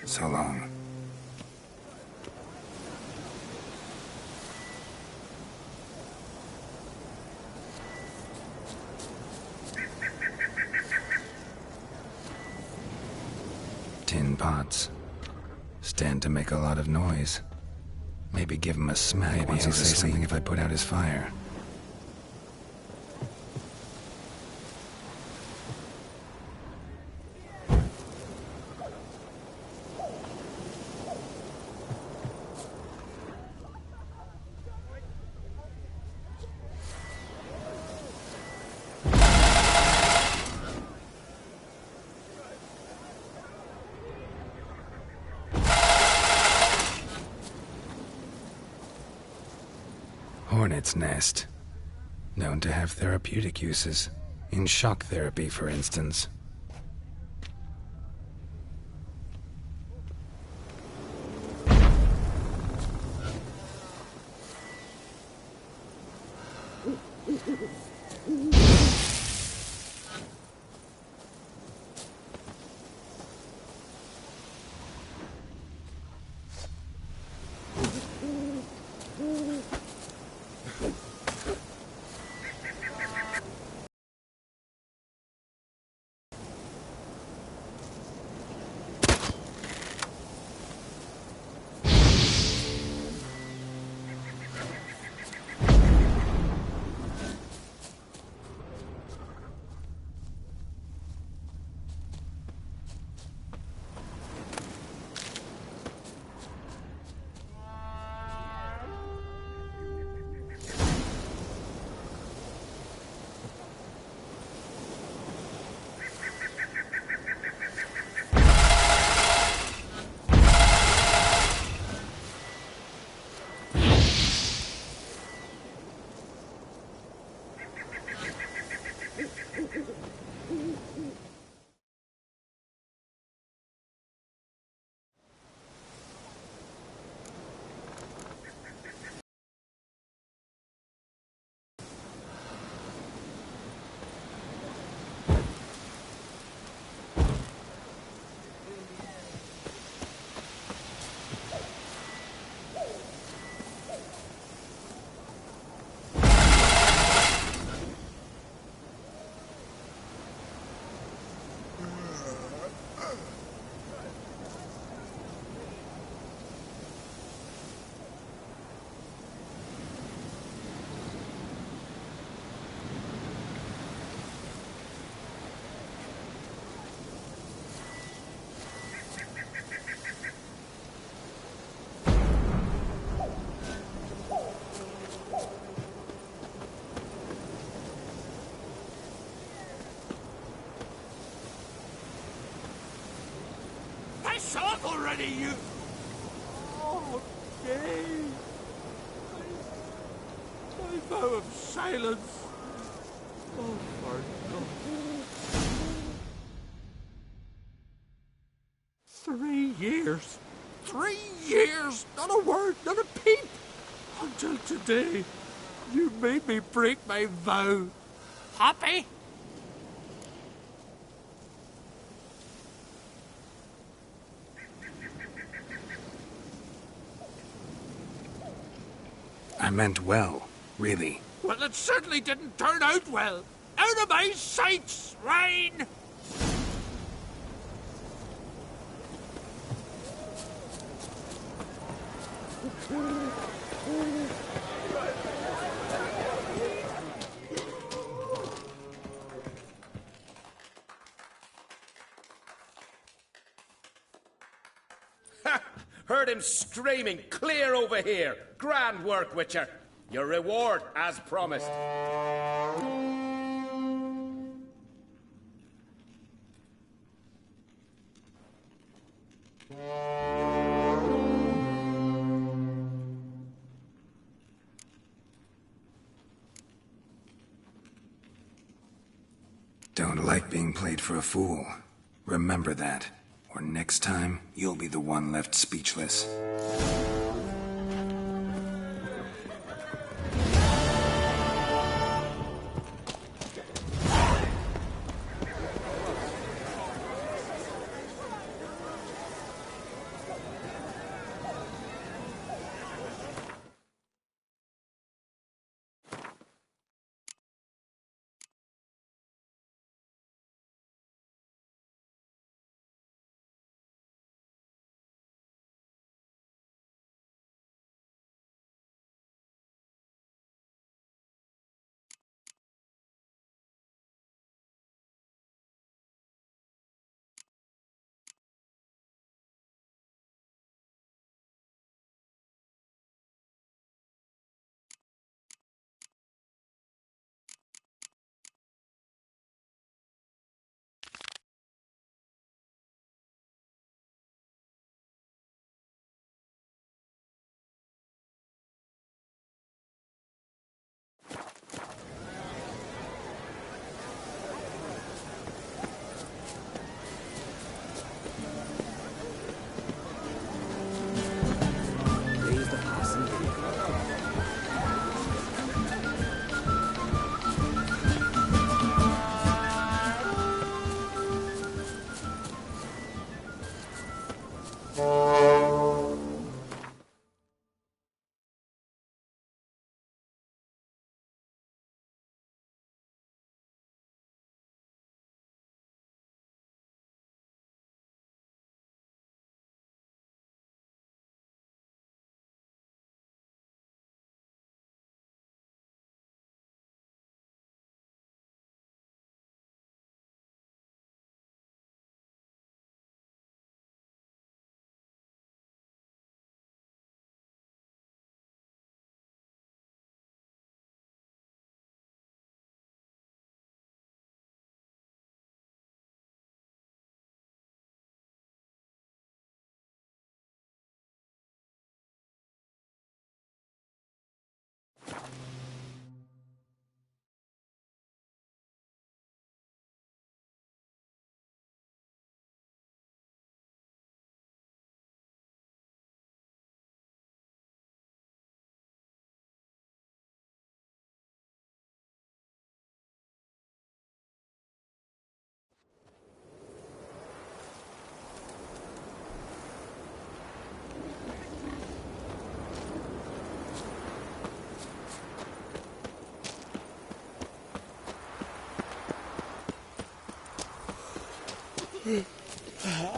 So long. Tin pots. Stand to make a lot of noise. Maybe give him a smack. Maybe he'll say something if I put out his fire. Hornet's nest. Known to have therapeutic uses. In shock therapy, for instance. Off already, you... Oh, Dave. My vow of silence. Oh, for God. 3 years. 3 years. Not a word, not a peep. Until today, you made me break my vow. Happy? I meant well, really. Well, it certainly didn't turn out well. Out of my sight, swine! Heard him screaming, clear over here. Grand work, Witcher. Your reward, as promised. Don't like being played for a fool. Remember that. Or next time, you'll be the one left speechless.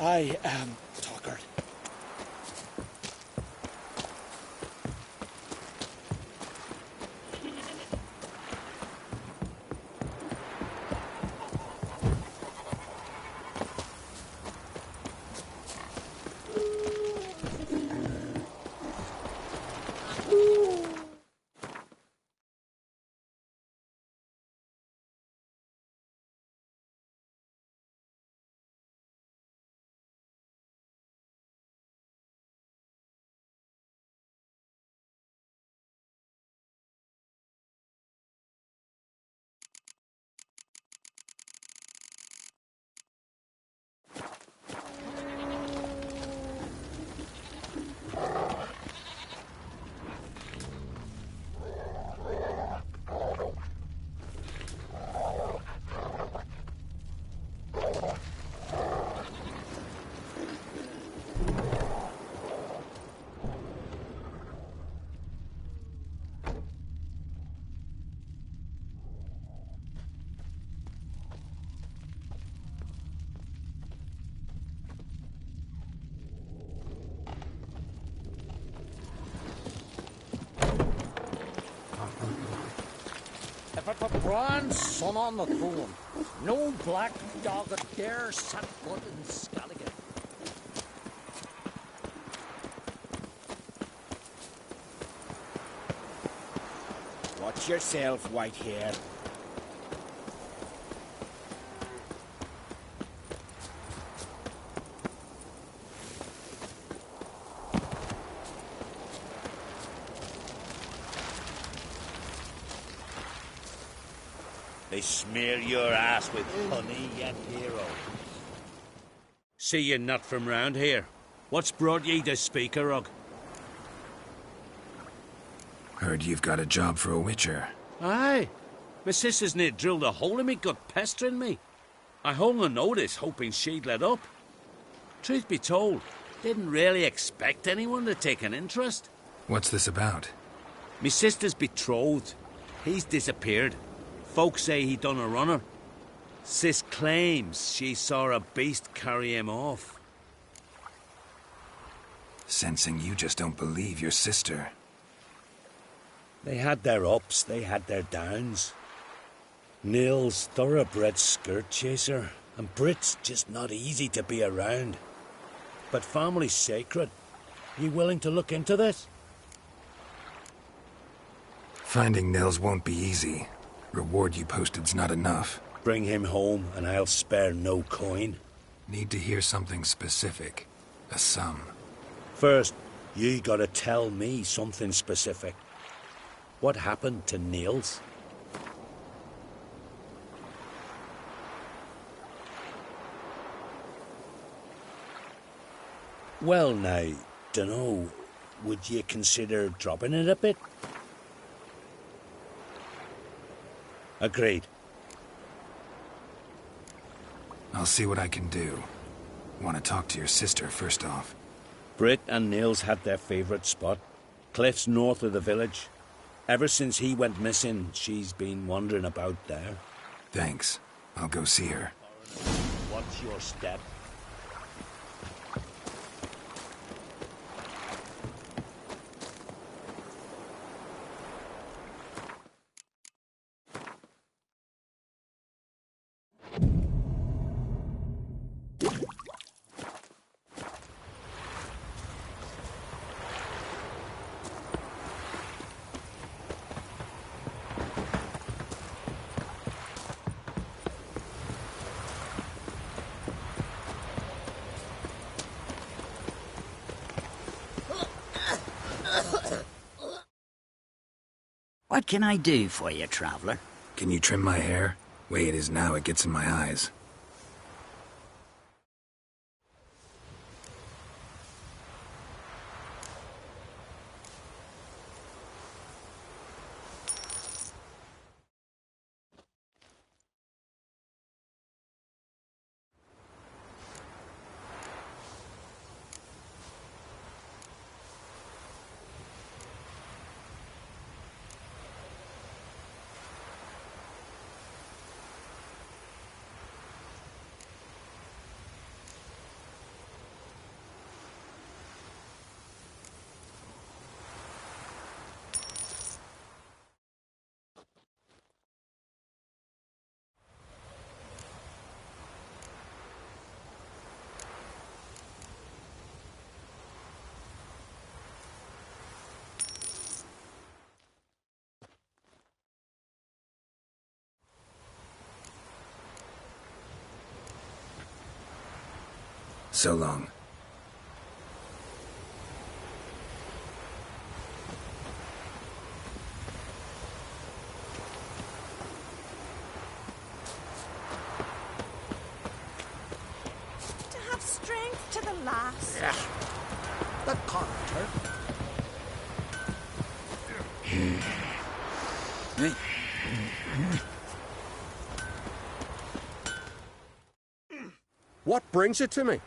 I am Tuckered. but the Brian's son on the throne. No black dog dare set foot in Skellige. Watch yourself, white hair. They smear your ass with honey, yet hero. See you not from round here. What's brought ye to Speaker Rug? Heard you've got a job for a witcher. Aye. My sister's near drilled a hole in me gut pestering me. I hung a notice hoping she'd let up. Truth be told, didn't really expect anyone to take an interest. What's this about? Me sister's betrothed. He's disappeared. Folks say he done a runner. Sis claims she saw a beast carry him off. Sensing you just don't believe your sister. They had their ups, they had their downs. Neil's thoroughbred skirt chaser, and Brit's just not easy to be around. But family's sacred. You willing to look into this? Finding Nils won't be easy. Reward you posted's not enough. Bring him home and I'll spare no coin. Need to hear something specific. A sum. First, you gotta tell me something specific. What happened to Niels? Well now, dunno, would you consider dropping it a bit? Agreed. I'll see what I can do. Want to talk to your sister first off. Brit and Niels had their favourite spot. Cliffs north of the village. Ever since he went missing, she's been wandering about there. Thanks. I'll go see her. What's your step? What can I do for you, traveller? Can you trim my hair? Way it is now, it gets in my eyes. So long. To have strength to the last. Yeah. The carter. What brings it to me?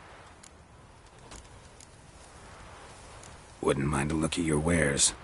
Wouldn't mind a look at your wares.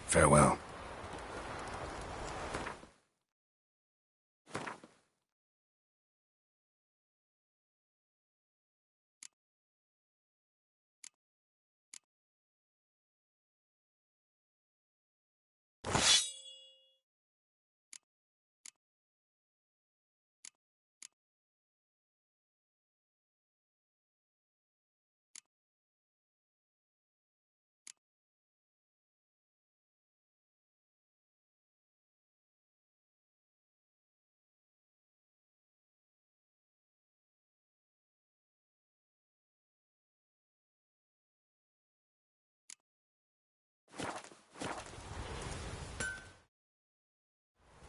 Farewell.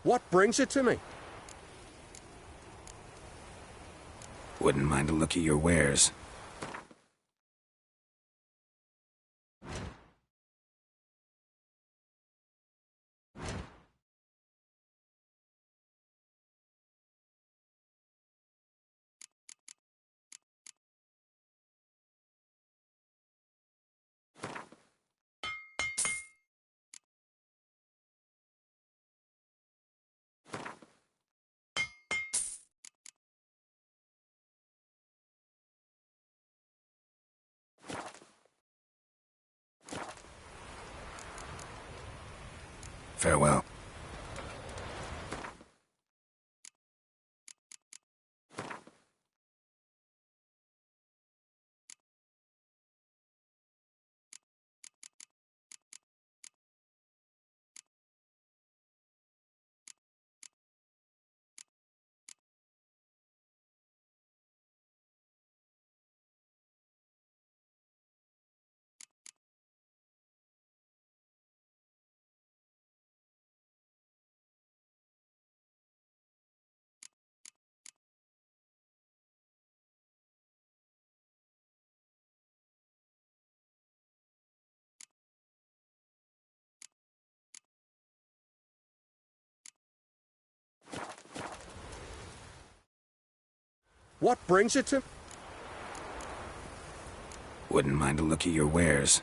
What brings it to me? Wouldn't mind a look at your wares. Farewell. What brings it to... Wouldn't mind a look at your wares.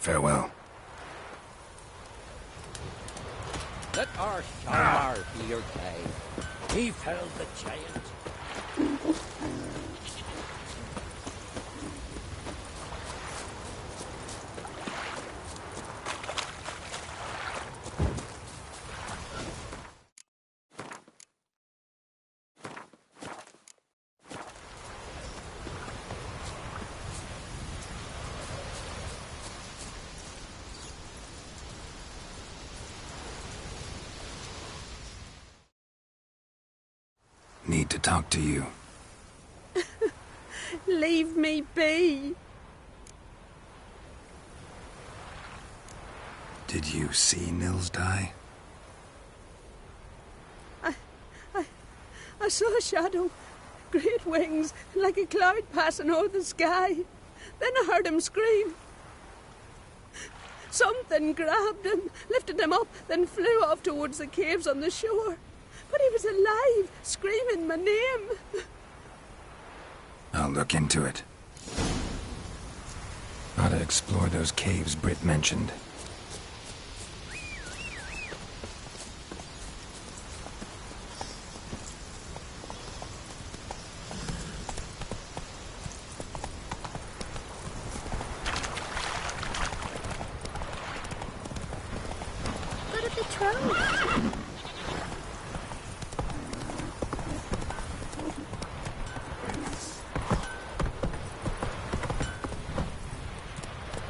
Farewell. Let our Shamar be your guide. He felled the giant. Need to talk to you. Leave me be. Did you see Nils die? I saw a shadow, great wings, like a cloud passing over the sky. Then I heard him scream. Something grabbed him, lifted him up, then flew off towards the caves on the shore. But he was alive, screaming my name. I'll look into it. Gotta explore those caves Britt mentioned. the Trolde.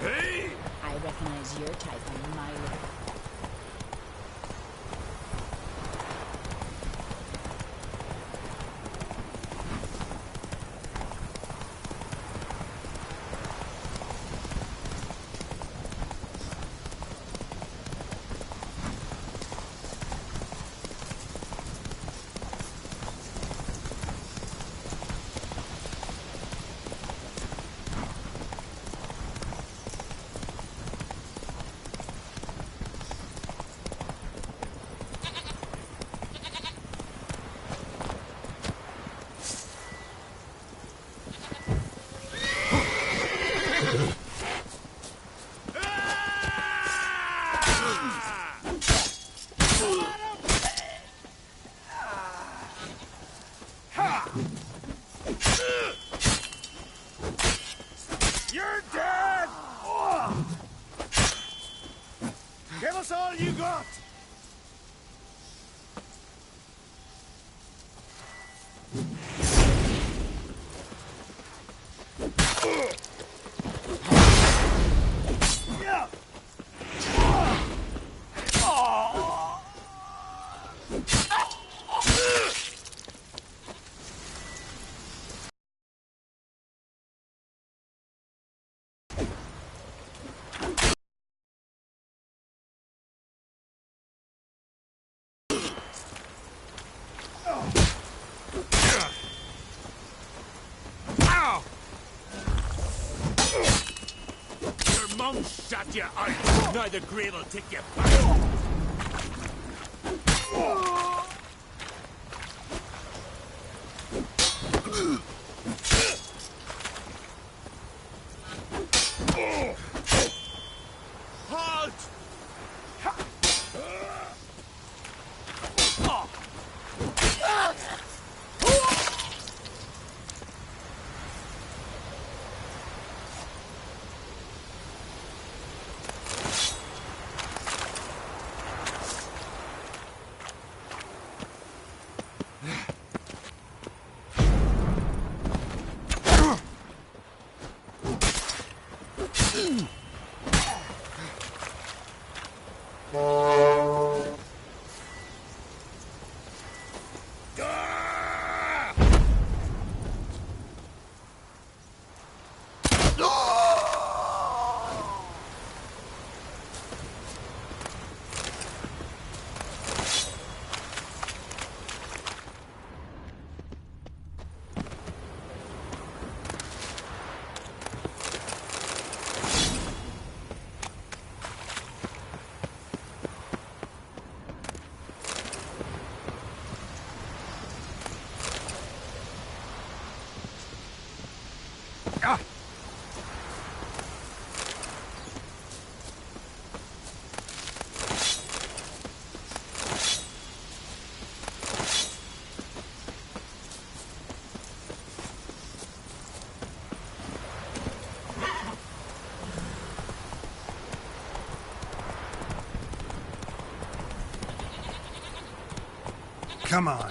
Hey! I recognize your type a mile away. You're dead! Give us all you got! Your mum shot you out. Now the grave will take you back. Halt! Come on.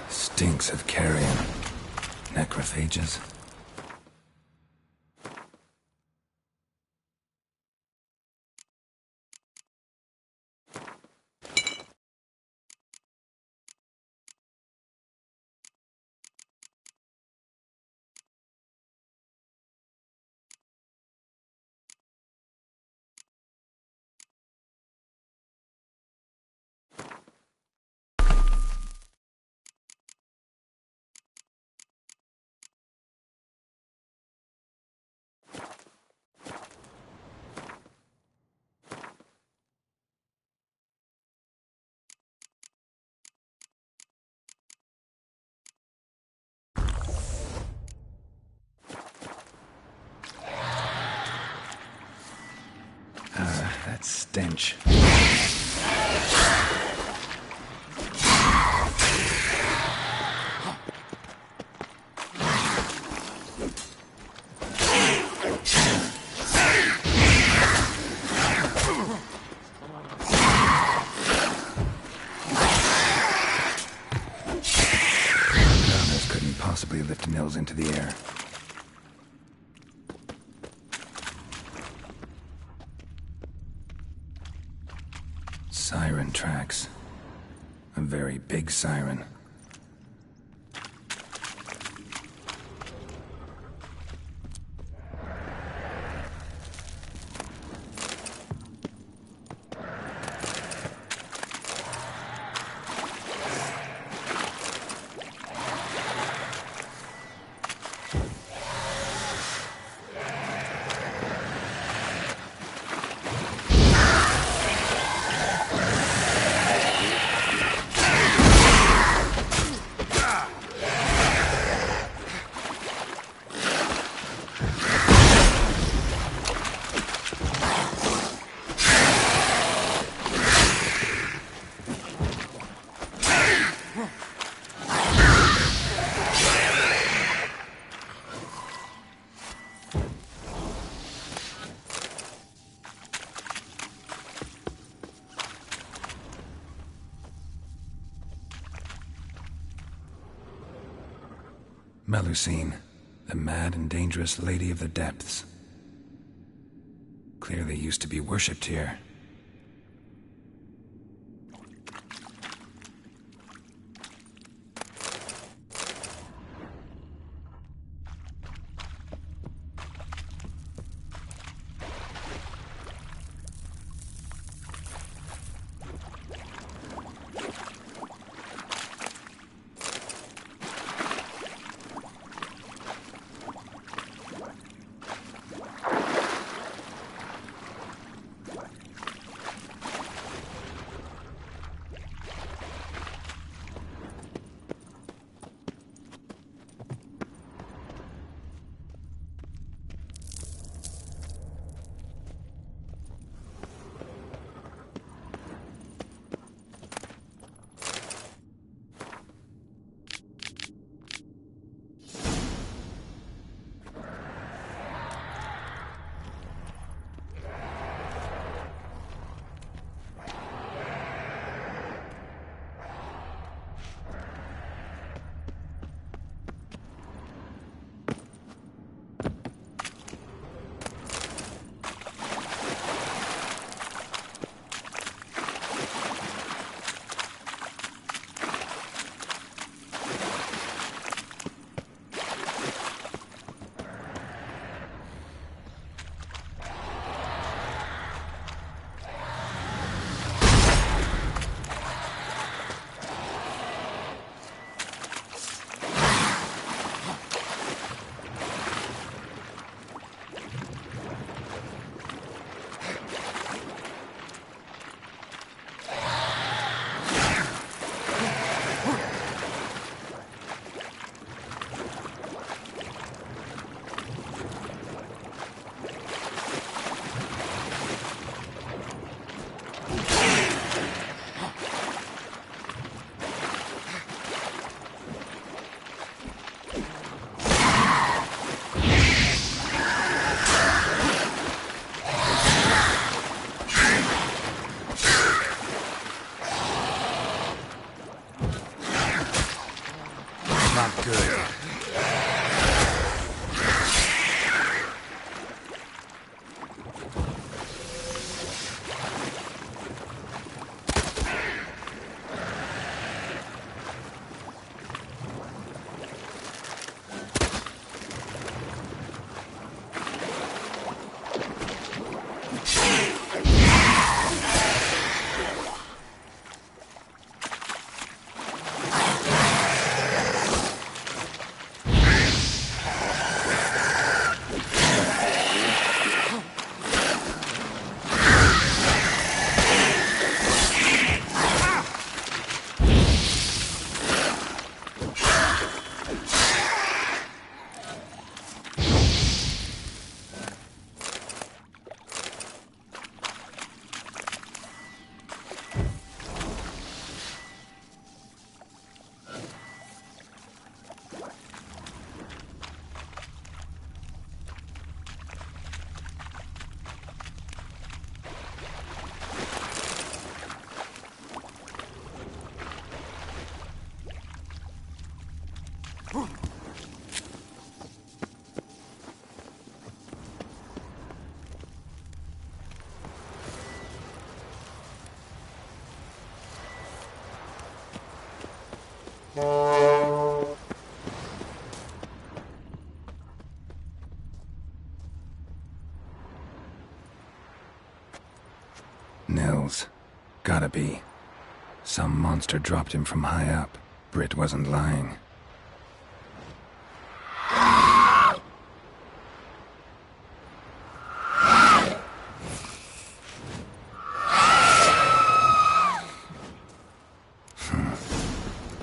Stinks of carrion. Necrophages. stench. Possibly lift Nils into the air. Siren tracks. A very big siren. Melusine, the mad and dangerous Lady of the Depths. Clearly used to be worshipped here. Nils. Gotta be. Some monster dropped him from high up. Britt wasn't lying.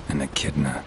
An echidna.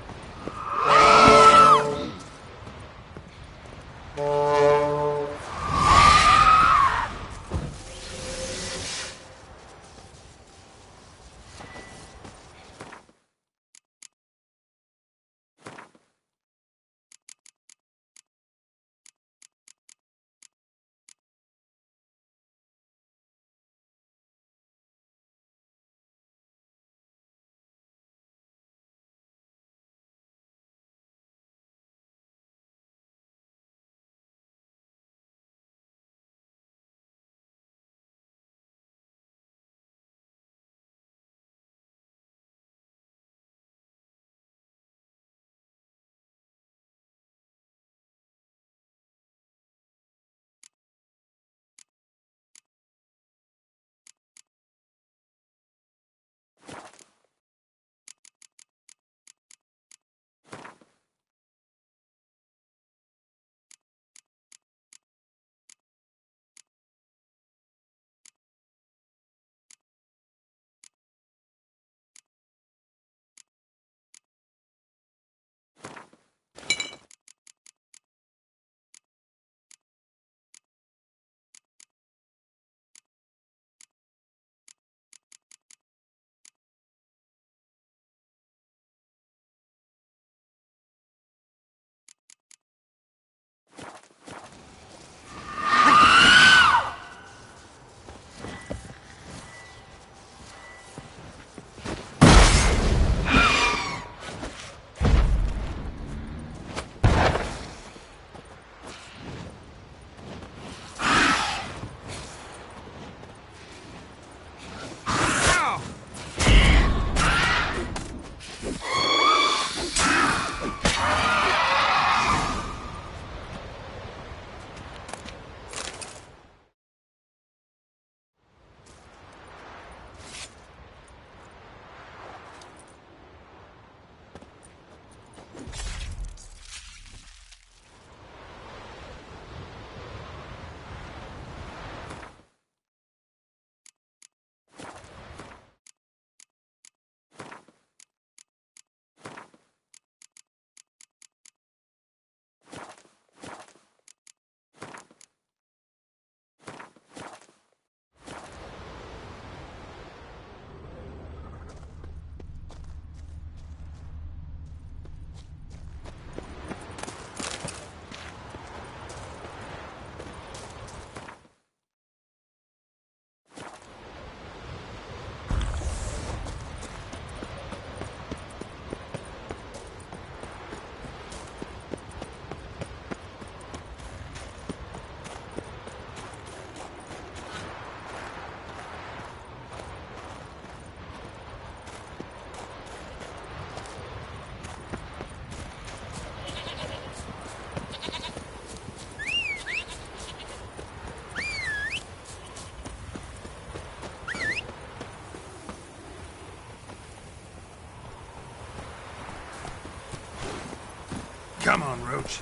Come on, Roach.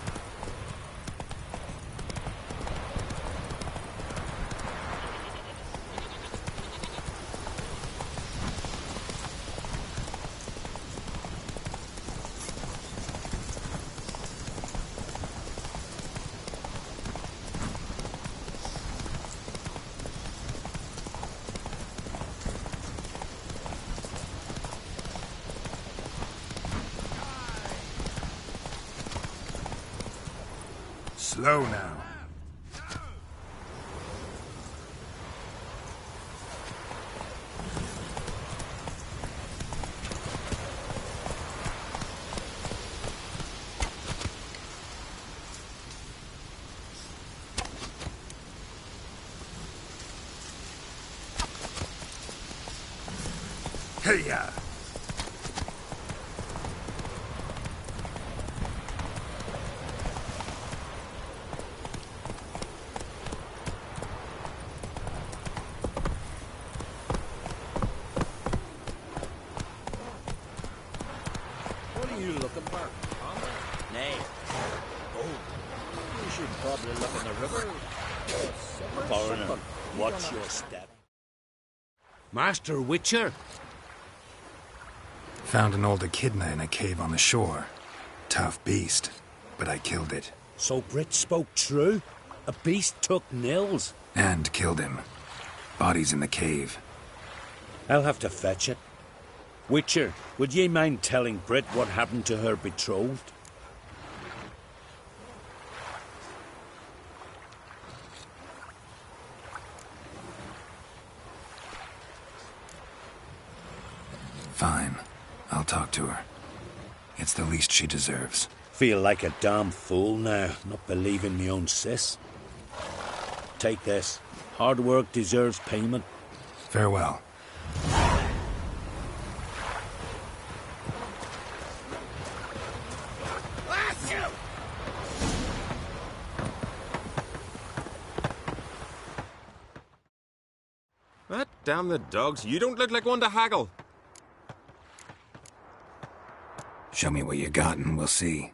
Slow now. Hey-ya! Watch your step. Master Witcher? Found an old echidna in a cave on the shore. Tough beast, but I killed it. So Brit spoke true? A beast took Nils? And killed him. Body's in the cave. I'll have to fetch it. Witcher, would ye mind telling Brit what happened to her betrothed? Fine. I'll talk to her. It's the least she deserves. Feel like a damn fool now, not believing me own sis. Take this. Hard work deserves payment. Farewell. Ah, damn the dogs. You don't look like one to haggle. Show me what you got and we'll see.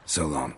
So long.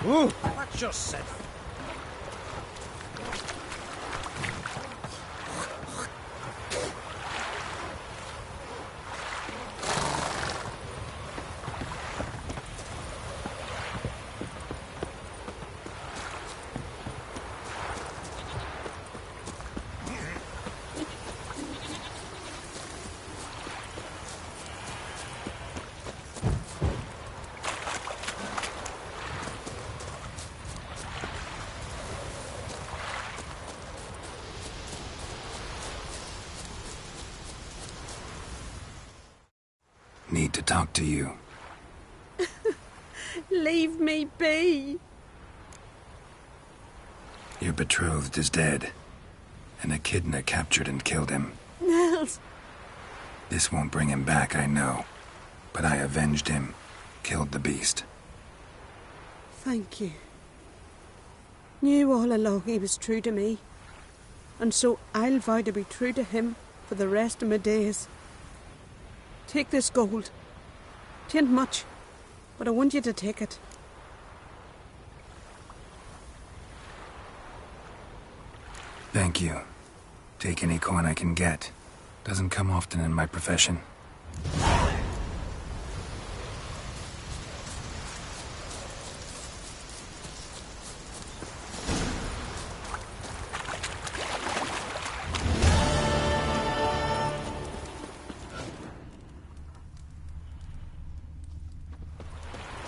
Ooh, watch yourself. Need to talk to you. Leave me be. Your betrothed is dead. An echidna captured and killed him. Nils. This won't bring him back, I know. But I avenged him. Killed the beast. Thank you. Knew all along he was true to me. And so I'll vow to be true to him for the rest of my days. Take this gold. 'Tain't much, but I want you to take it. Thank you. Take any coin I can get. Doesn't come often in my profession.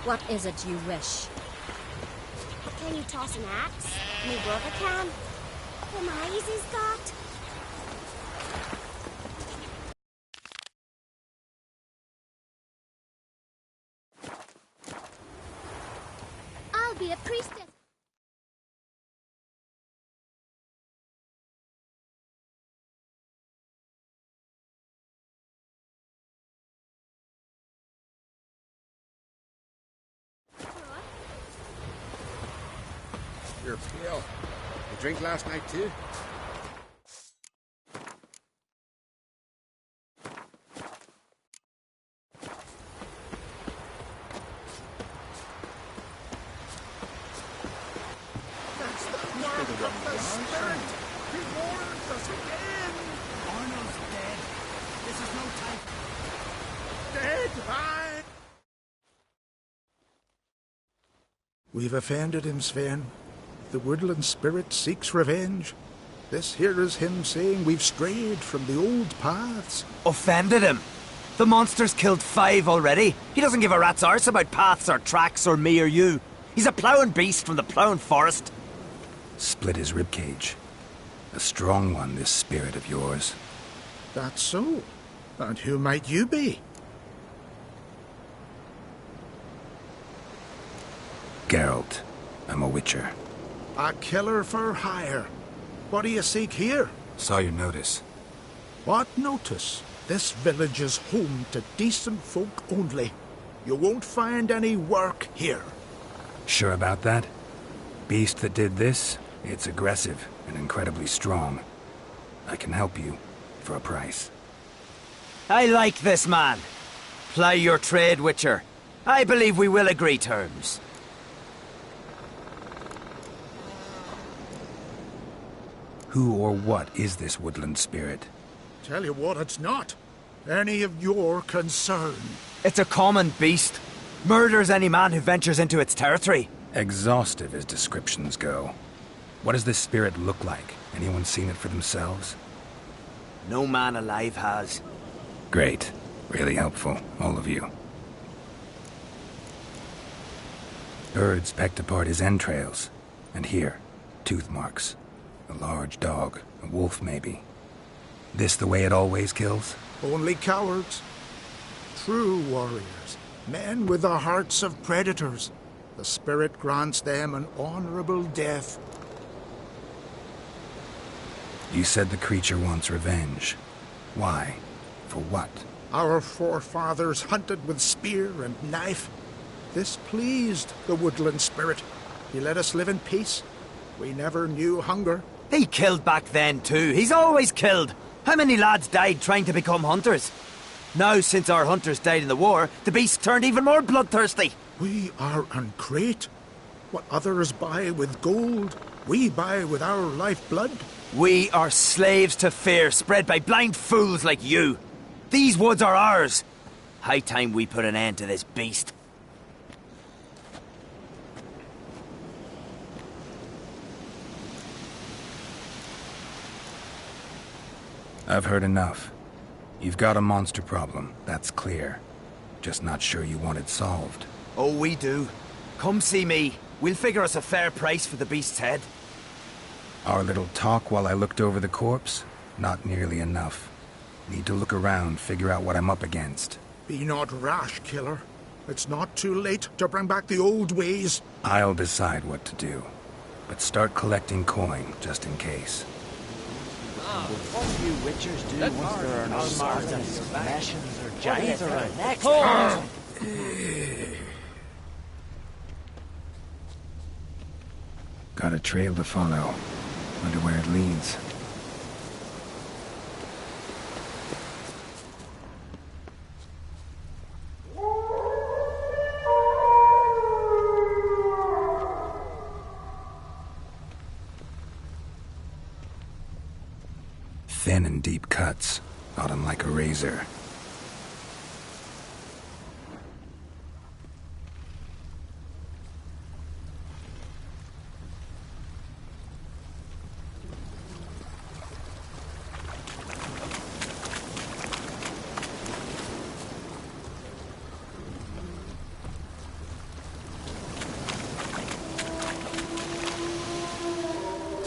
What is it you wish? Can you toss an axe? My brother can. Them eyes he's got. I'll be a priestess. You're pale. You drink last night too? That's the mark of the spirit! He warns us again! Arnold's dead. This is no time. Dead! Aye! We've offended him, Sven. The woodland spirit seeks revenge. This here is him saying we've strayed from the old paths. Offended him? The monster's killed 5 already. He doesn't give a rat's arse about paths or tracks or me or you. He's a ploughing beast from the ploughing forest. Split his ribcage. A strong one, this spirit of yours. That's so. And who might you be? Geralt. I'm a witcher. A killer for hire. What do you seek here? Saw your notice. What notice? This village is home to decent folk only. You won't find any work here. Sure about that? Beast that did this, it's aggressive and incredibly strong. I can help you for a price. I like this man. Ply your trade, Witcher. I believe we will agree terms. Who or what is this woodland spirit? Tell you what, it's not any of your concern. It's a common beast. Murders any man who ventures into its territory. Exhaustive as descriptions go. What does this spirit look like? Anyone seen it for themselves? No man alive has. Great. Really helpful, all of you. Birds pecked apart his entrails. And here, tooth marks. A large dog, a wolf maybe. This the way it always kills? Only cowards. True warriors. Men with the hearts of predators. The spirit grants them an honorable death. You said the creature wants revenge. Why? For what? Our forefathers hunted with spear and knife. This pleased the woodland spirit. He let us live in peace. We never knew hunger. He killed back then too. He's always killed. How many lads died trying to become hunters? Now, since our hunters died in the war, the beast turned even more bloodthirsty. We are An Craite. What others buy with gold, we buy with our lifeblood. We are slaves to fear, spread by blind fools like you. These woods are ours. High time we put an end to this beast. I've heard enough. You've got a monster problem, that's clear. Just not sure you want it solved. Oh, we do. Come see me. We'll figure us a fair price for the beast's head. Our little talk while I looked over the corpse? Not nearly enough. Need to look around, figure out what I'm up against. Be not rash, killer. It's not too late to bring back the old ways. I'll decide what to do. But start collecting coin, just in case. What do you witchers do once there are no swords, mashins, or giants around? Next Got a trail to follow. Wonder where it leads. Thin and deep cuts, not unlike a razor.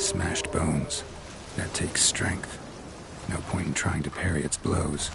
smashed bones. That takes strength. No point in trying to parry its blows.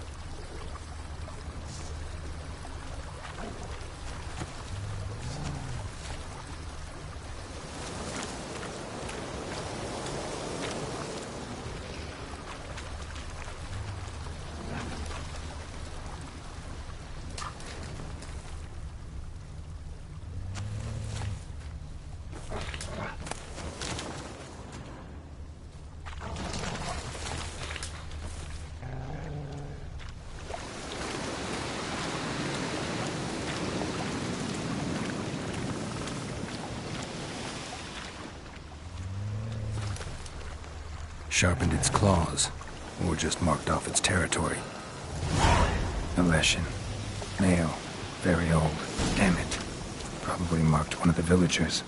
Sharpened its claws, or just marked off its territory. A lesson. Male. Very old. Damn it. Probably marked one of the villagers.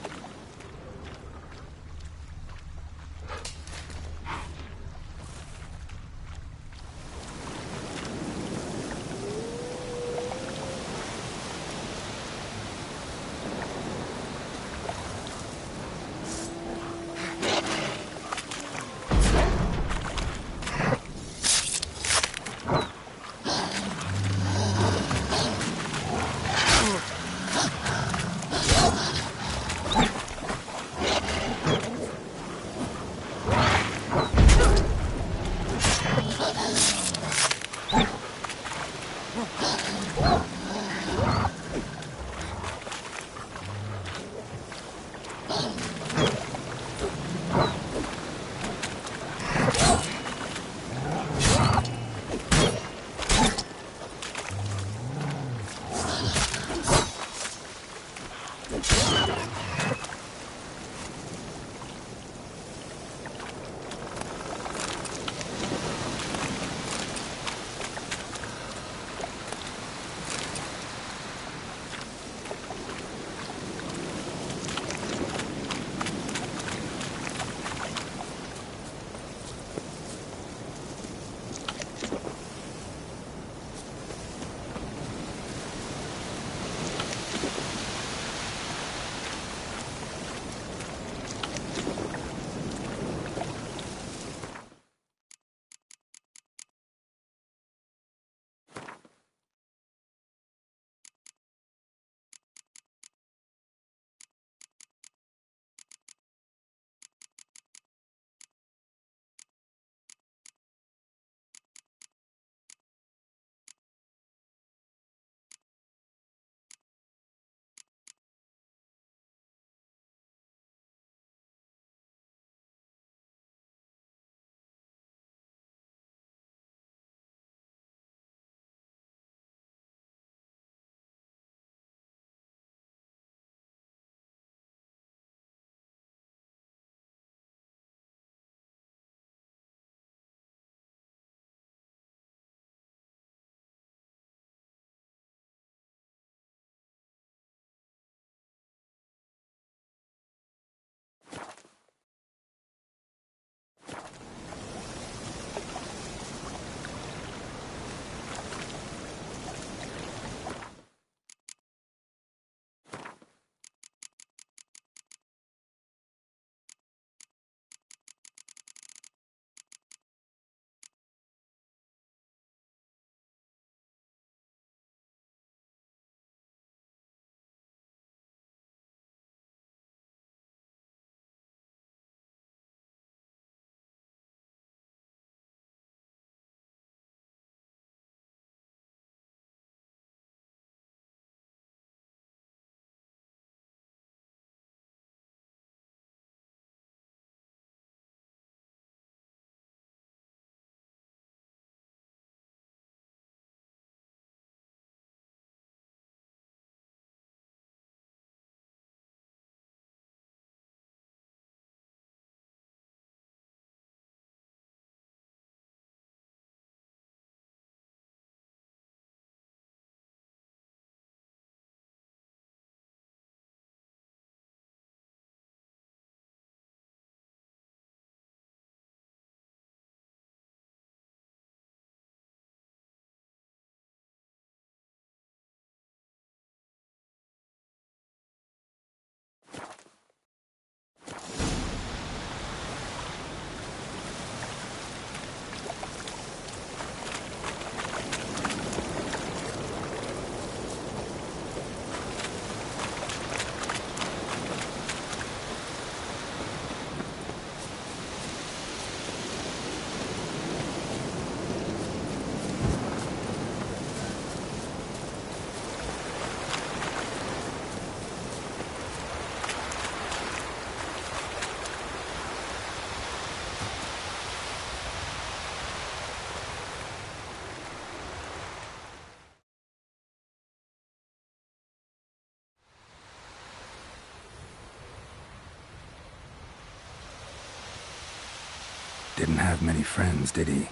Didn't have many friends, did he?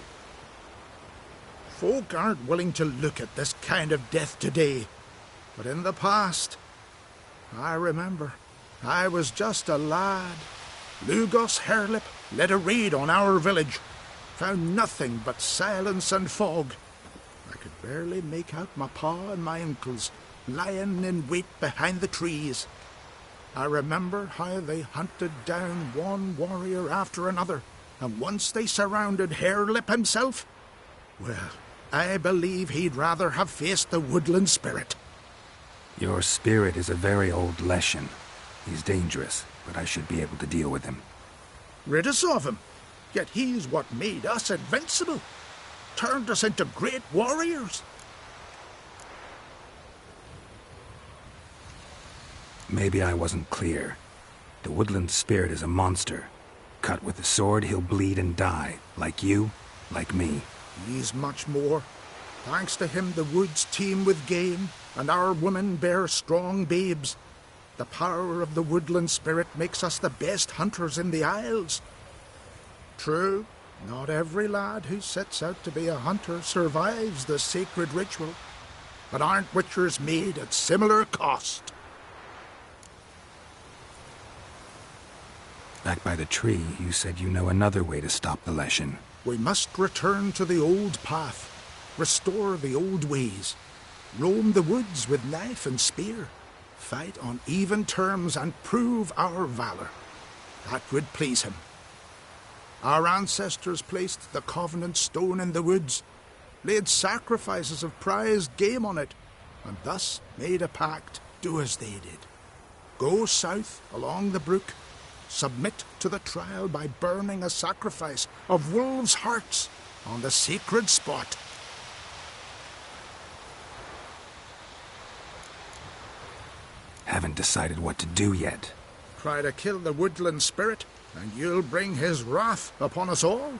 Folk aren't willing to look at this kind of death today. But in the past, I remember, I was just a lad. Lugos Harelip led a raid on our village. Found nothing but silence and fog. I could barely make out my pa and my uncles lying in wait behind the trees. I remember how they hunted down one warrior after another, and once they surrounded Harelip himself, well, I believe he'd rather have faced the Woodland Spirit. Your spirit is a very old Leshen. He's dangerous, but I should be able to deal with him. Rid us of him. Yet he's what made us invincible. Turned us into great warriors. Maybe I wasn't clear. The Woodland Spirit is a monster. Cut with the sword, he'll bleed and die. Like you, like me. He's much more. Thanks to him, the woods teem with game, and our women bear strong babes. The power of the Woodland Spirit makes us the best hunters in the Isles. True, not every lad who sets out to be a hunter survives the sacred ritual, but aren't witchers made at similar cost? Back by the tree, you said you know another way to stop the Leshen. We must return to the old path, restore the old ways, roam the woods with knife and spear, fight on even terms and prove our valor. That would please him. Our ancestors placed the Covenant Stone in the woods, laid sacrifices of prized game on it, and thus made a pact, do as they did. Go south along the brook, submit to the trial by burning a sacrifice of wolves' hearts on the sacred spot. Haven't decided what to do yet. Try to kill the Woodland Spirit, and you'll bring his wrath upon us all.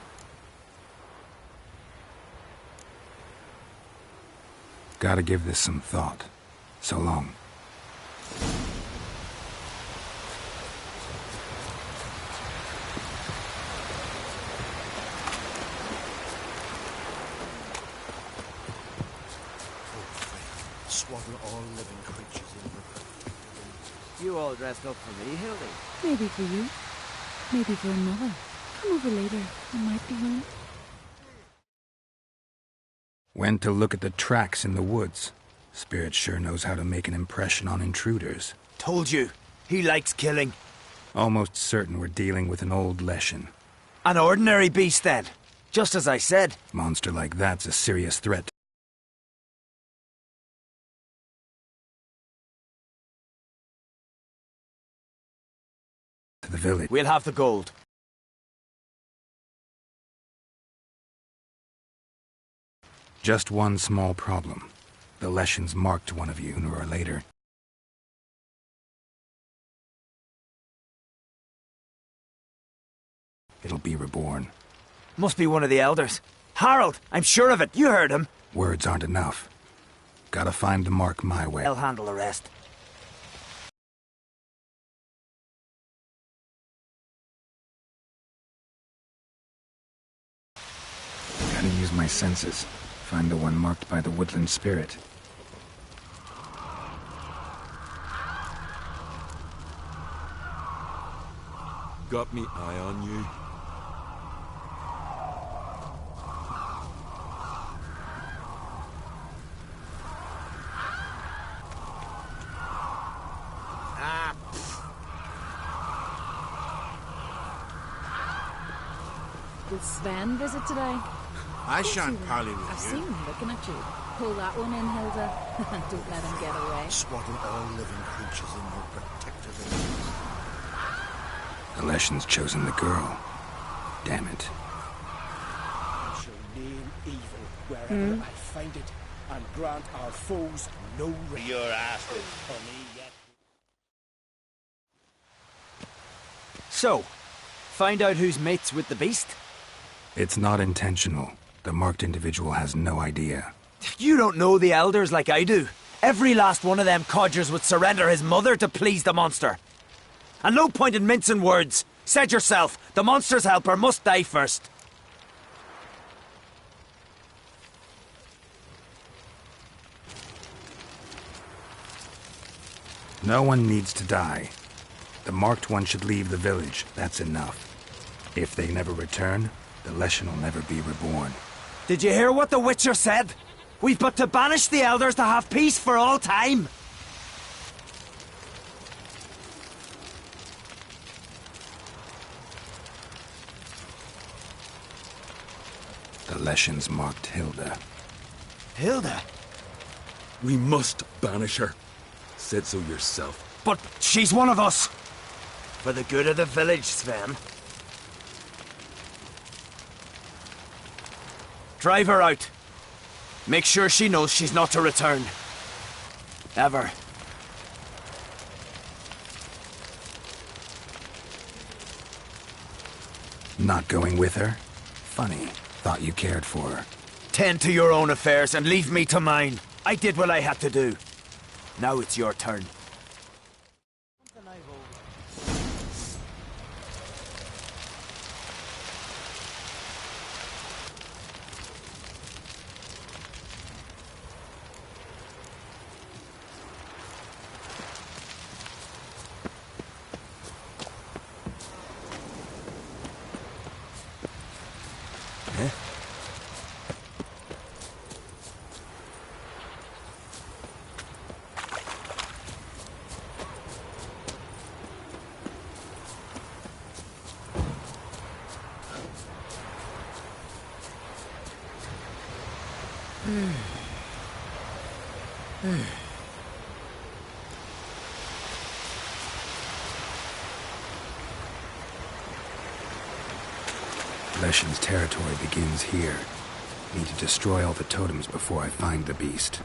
Gotta give this some thought. So long. Swaddle all living creatures in river. You all dressed up for me, Hildy? Maybe for you. Maybe for another. Come over later. I might be home. Went to look at the tracks in the woods. Spirit sure knows how to make an impression on intruders. Told you. He likes killing. Almost certain we're dealing with an old Leshen. An ordinary beast, then. Just as I said. Monster like that's a serious threat. To the village. We'll have the gold. Just one small problem. The Leshens marked one of you sooner or later. It'll be reborn. Must be one of the elders. Harold, I'm sure of it. You heard him. Words aren't enough. Gotta find the mark my way. I'll handle the rest. Gotta use my senses. Find the one marked by the Woodland Spirit. Got me eye on you. Did Sven visit today? I shan't parley with I've you. seen him looking at you. Pull that one in, Hilda. Don't let him get away. Swaddle all living creatures in your protective arms. The Leshen's chosen the girl. Damn it. I shall name evil wherever I find it, and grant our foes no rest. You're asking for me yet. So, find out who's mates with the beast? It's not intentional. The marked individual has no idea. You don't know the elders like I do. Every last one of them codgers would surrender his mother to please the monster. And no point in mincing words. Said yourself, the monster's helper must die first. No one needs to die. The marked one should leave the village, that's enough. If they never return, the Leshen will never be reborn. Did you hear what the Witcher said? We've but to banish the elders to have peace for all time. The Leshen's marked Hilda. Hilda? We must banish her. Said so yourself. But she's one of us. For the good of the village, Sven. Drive her out. Make sure she knows she's not to return. Ever. Not going with her? Funny. Thought you cared for her. Tend to your own affairs and leave me to mine. I did what I had to do. Now it's your turn. Leshen's territory begins here. Need to destroy all the totems before I find the beast.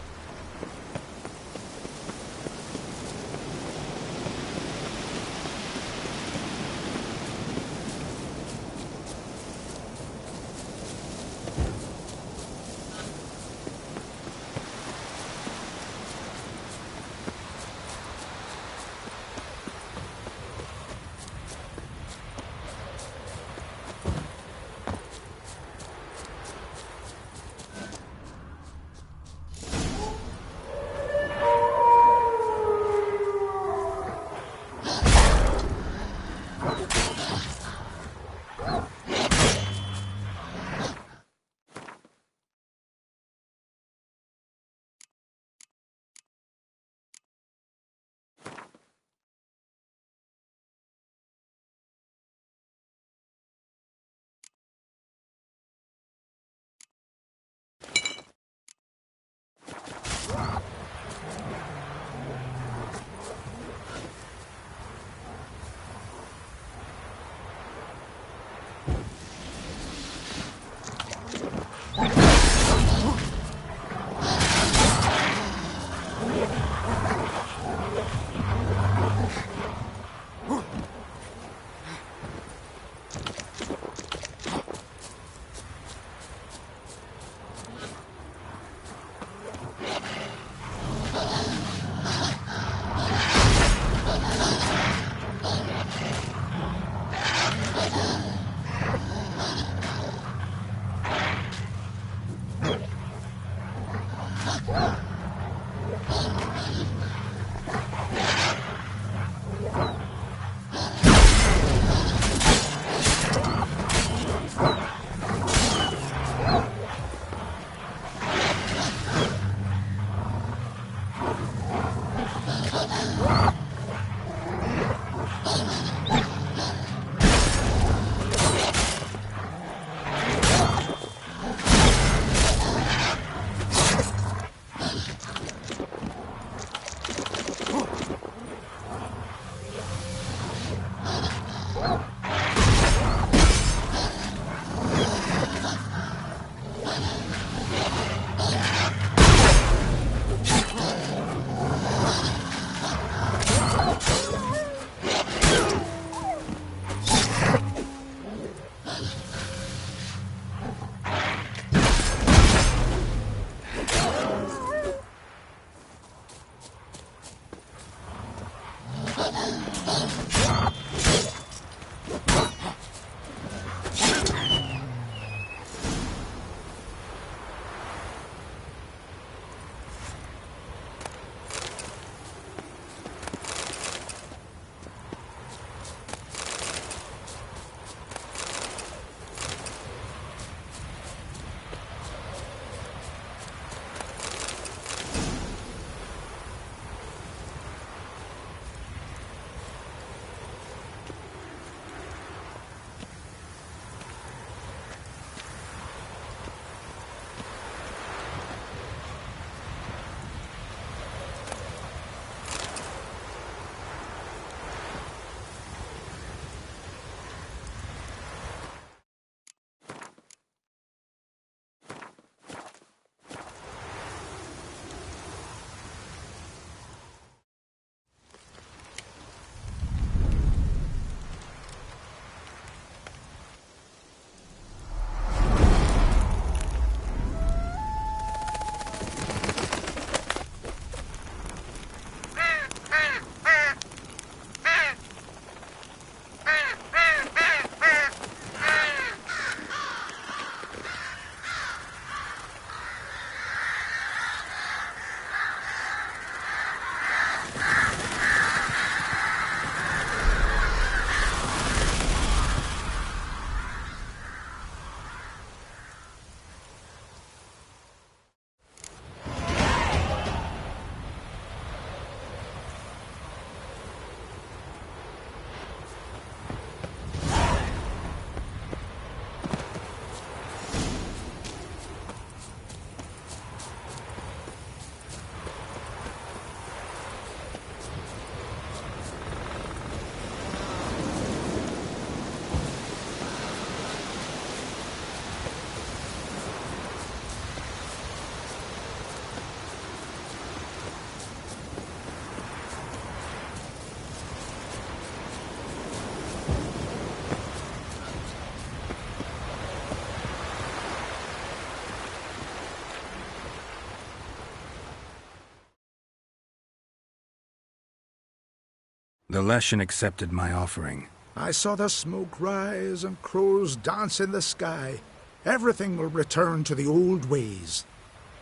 The Leshen accepted my offering. I saw the smoke rise and crows dance in the sky. Everything will return to the old ways.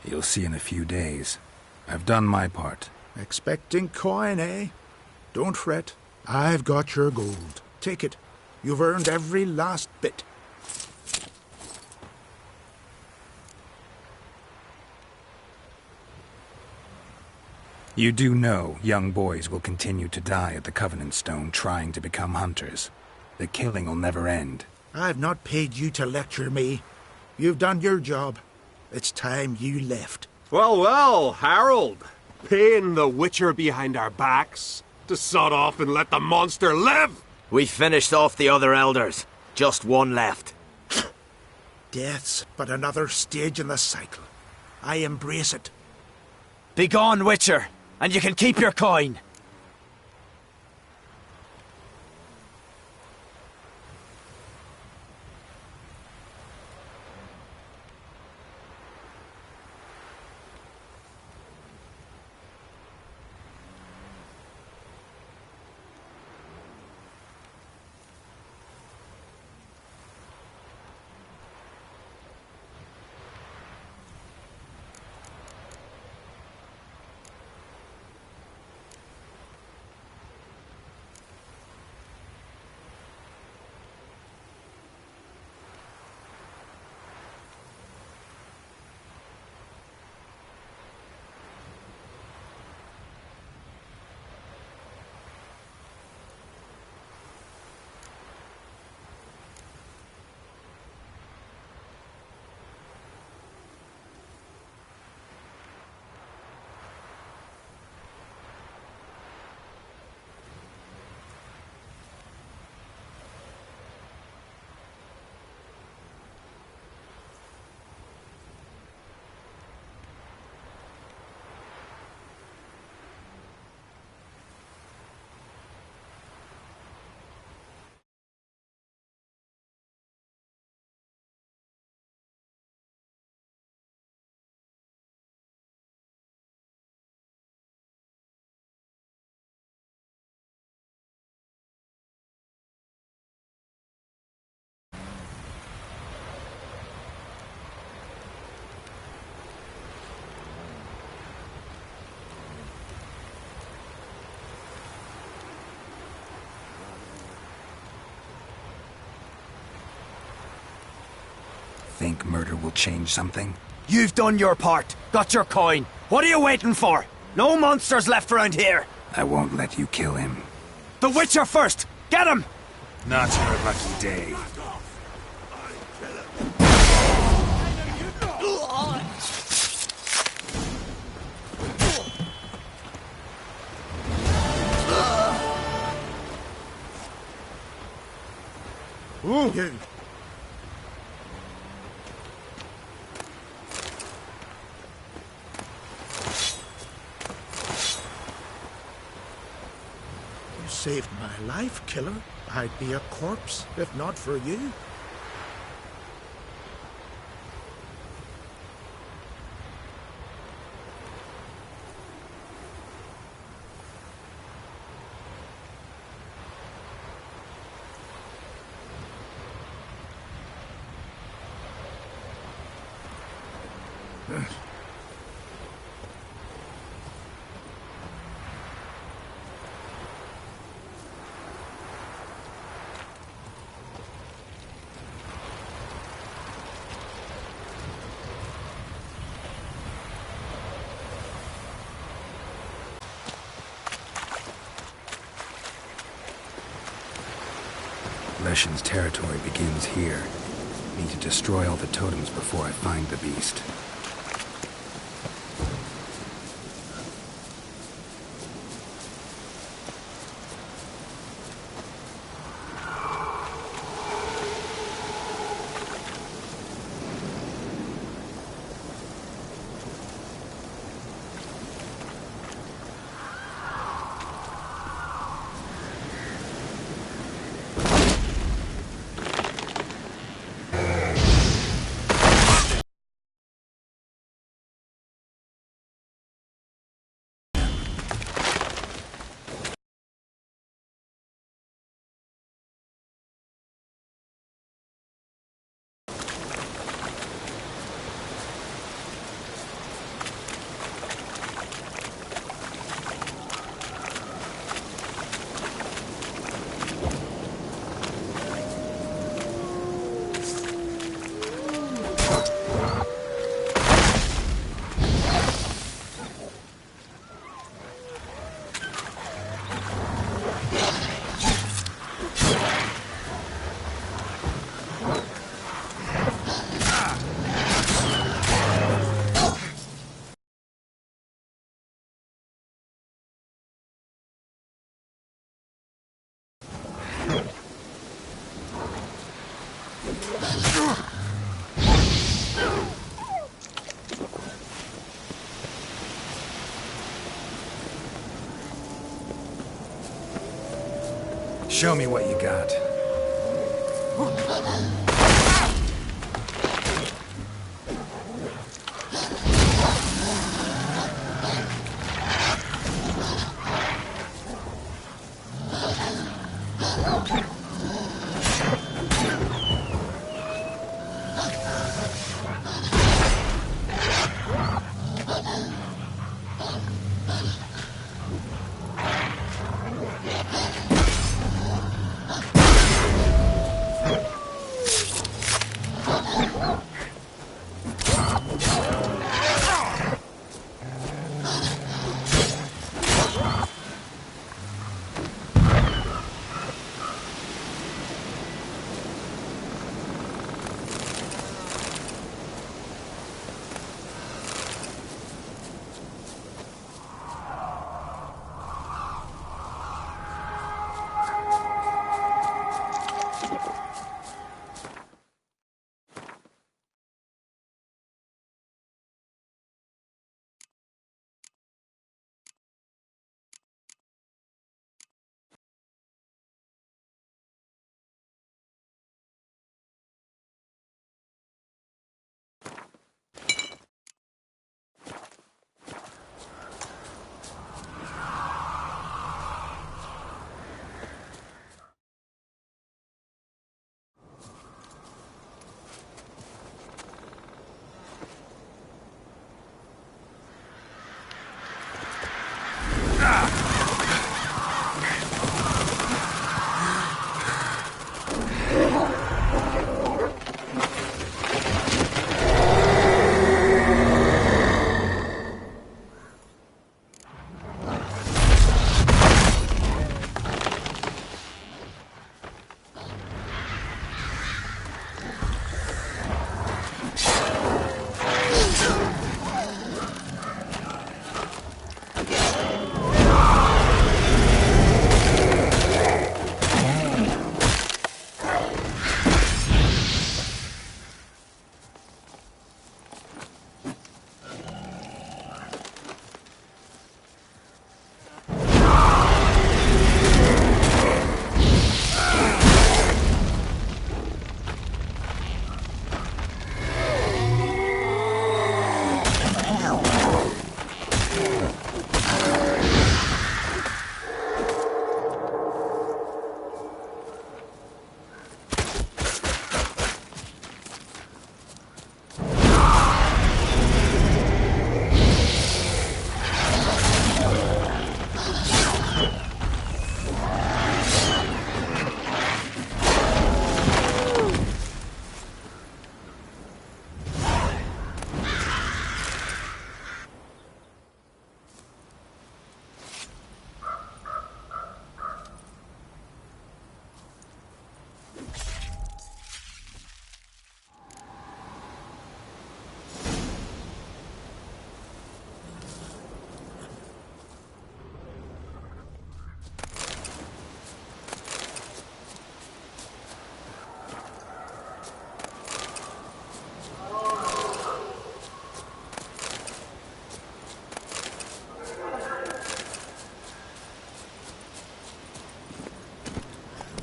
You'll see in a few days. I've done my part. Expecting coin, eh? Don't fret. I've got your gold. Take it. You've earned every last bit. You do know young boys will continue to die at the Covenant Stone trying to become hunters. The killing will never end. I've not paid you to lecture me. You've done your job. It's time you left. Well, well, Harold. Paying the Witcher behind our backs to sod off and let the monster live! We finished off the other elders. Just one left. Death's but another stage in the cycle. I embrace it. Be gone, Witcher, and you can keep your coin. Think murder will change something? You've done your part. Got your coin. What are you waiting for? No monsters left around here. I won't let you kill him. The Witcher first! Get him! Not your lucky day. Ooh. You. You saved my life, killer. I'd be a corpse if not for you. Leshen's territory begins here. Need to destroy all the totems before I find the beast. Show me what you got.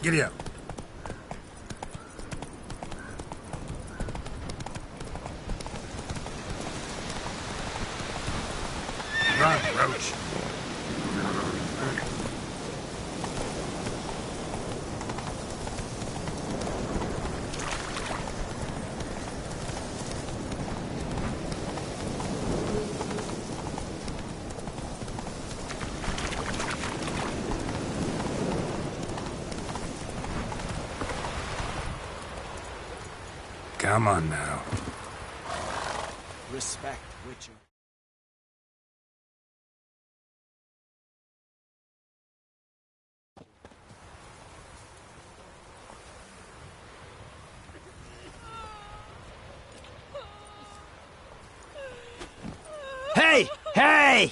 Giddy up. Run, Roach. Come on now. Respect, Witcher. Hey! Hey!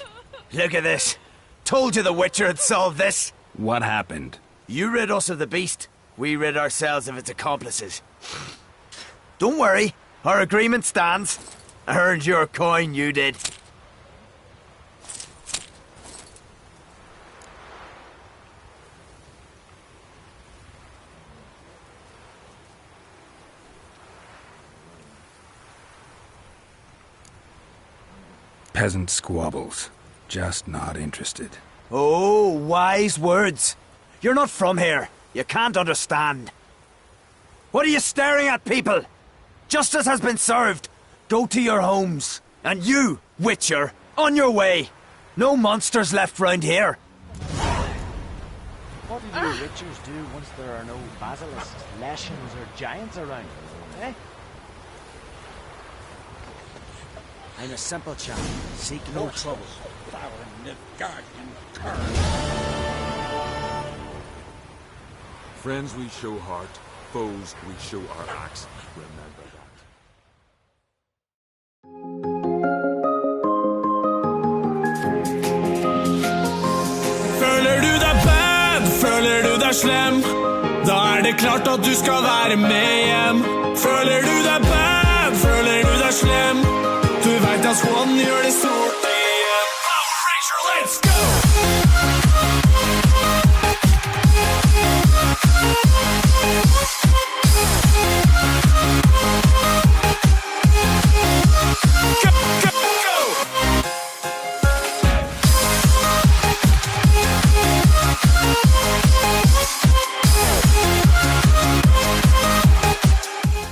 Look at this. Told you the Witcher had solved this. What happened? You rid us of the beast. We rid ourselves of its accomplices. Don't worry. Our agreement stands. I earned your coin, you did. Peasant squabbles. Just not interested. Oh, wise words. You're not from here. You can't understand. What are you staring at, people? Justice has been served. Go to your homes. And you, Witcher, on your way. No monsters left round here. What do you Witchers do once there are no basilisks, leshens, or giants around? Eh? I'm a simple chap. Seek no trouble. Friends we show heart, foes we show our axe. Remember that. Føler du deg bad, føler du deg slem, da det klart at du skal være med hjem. Føler du deg bad, føler du deg slem, du vet at one you're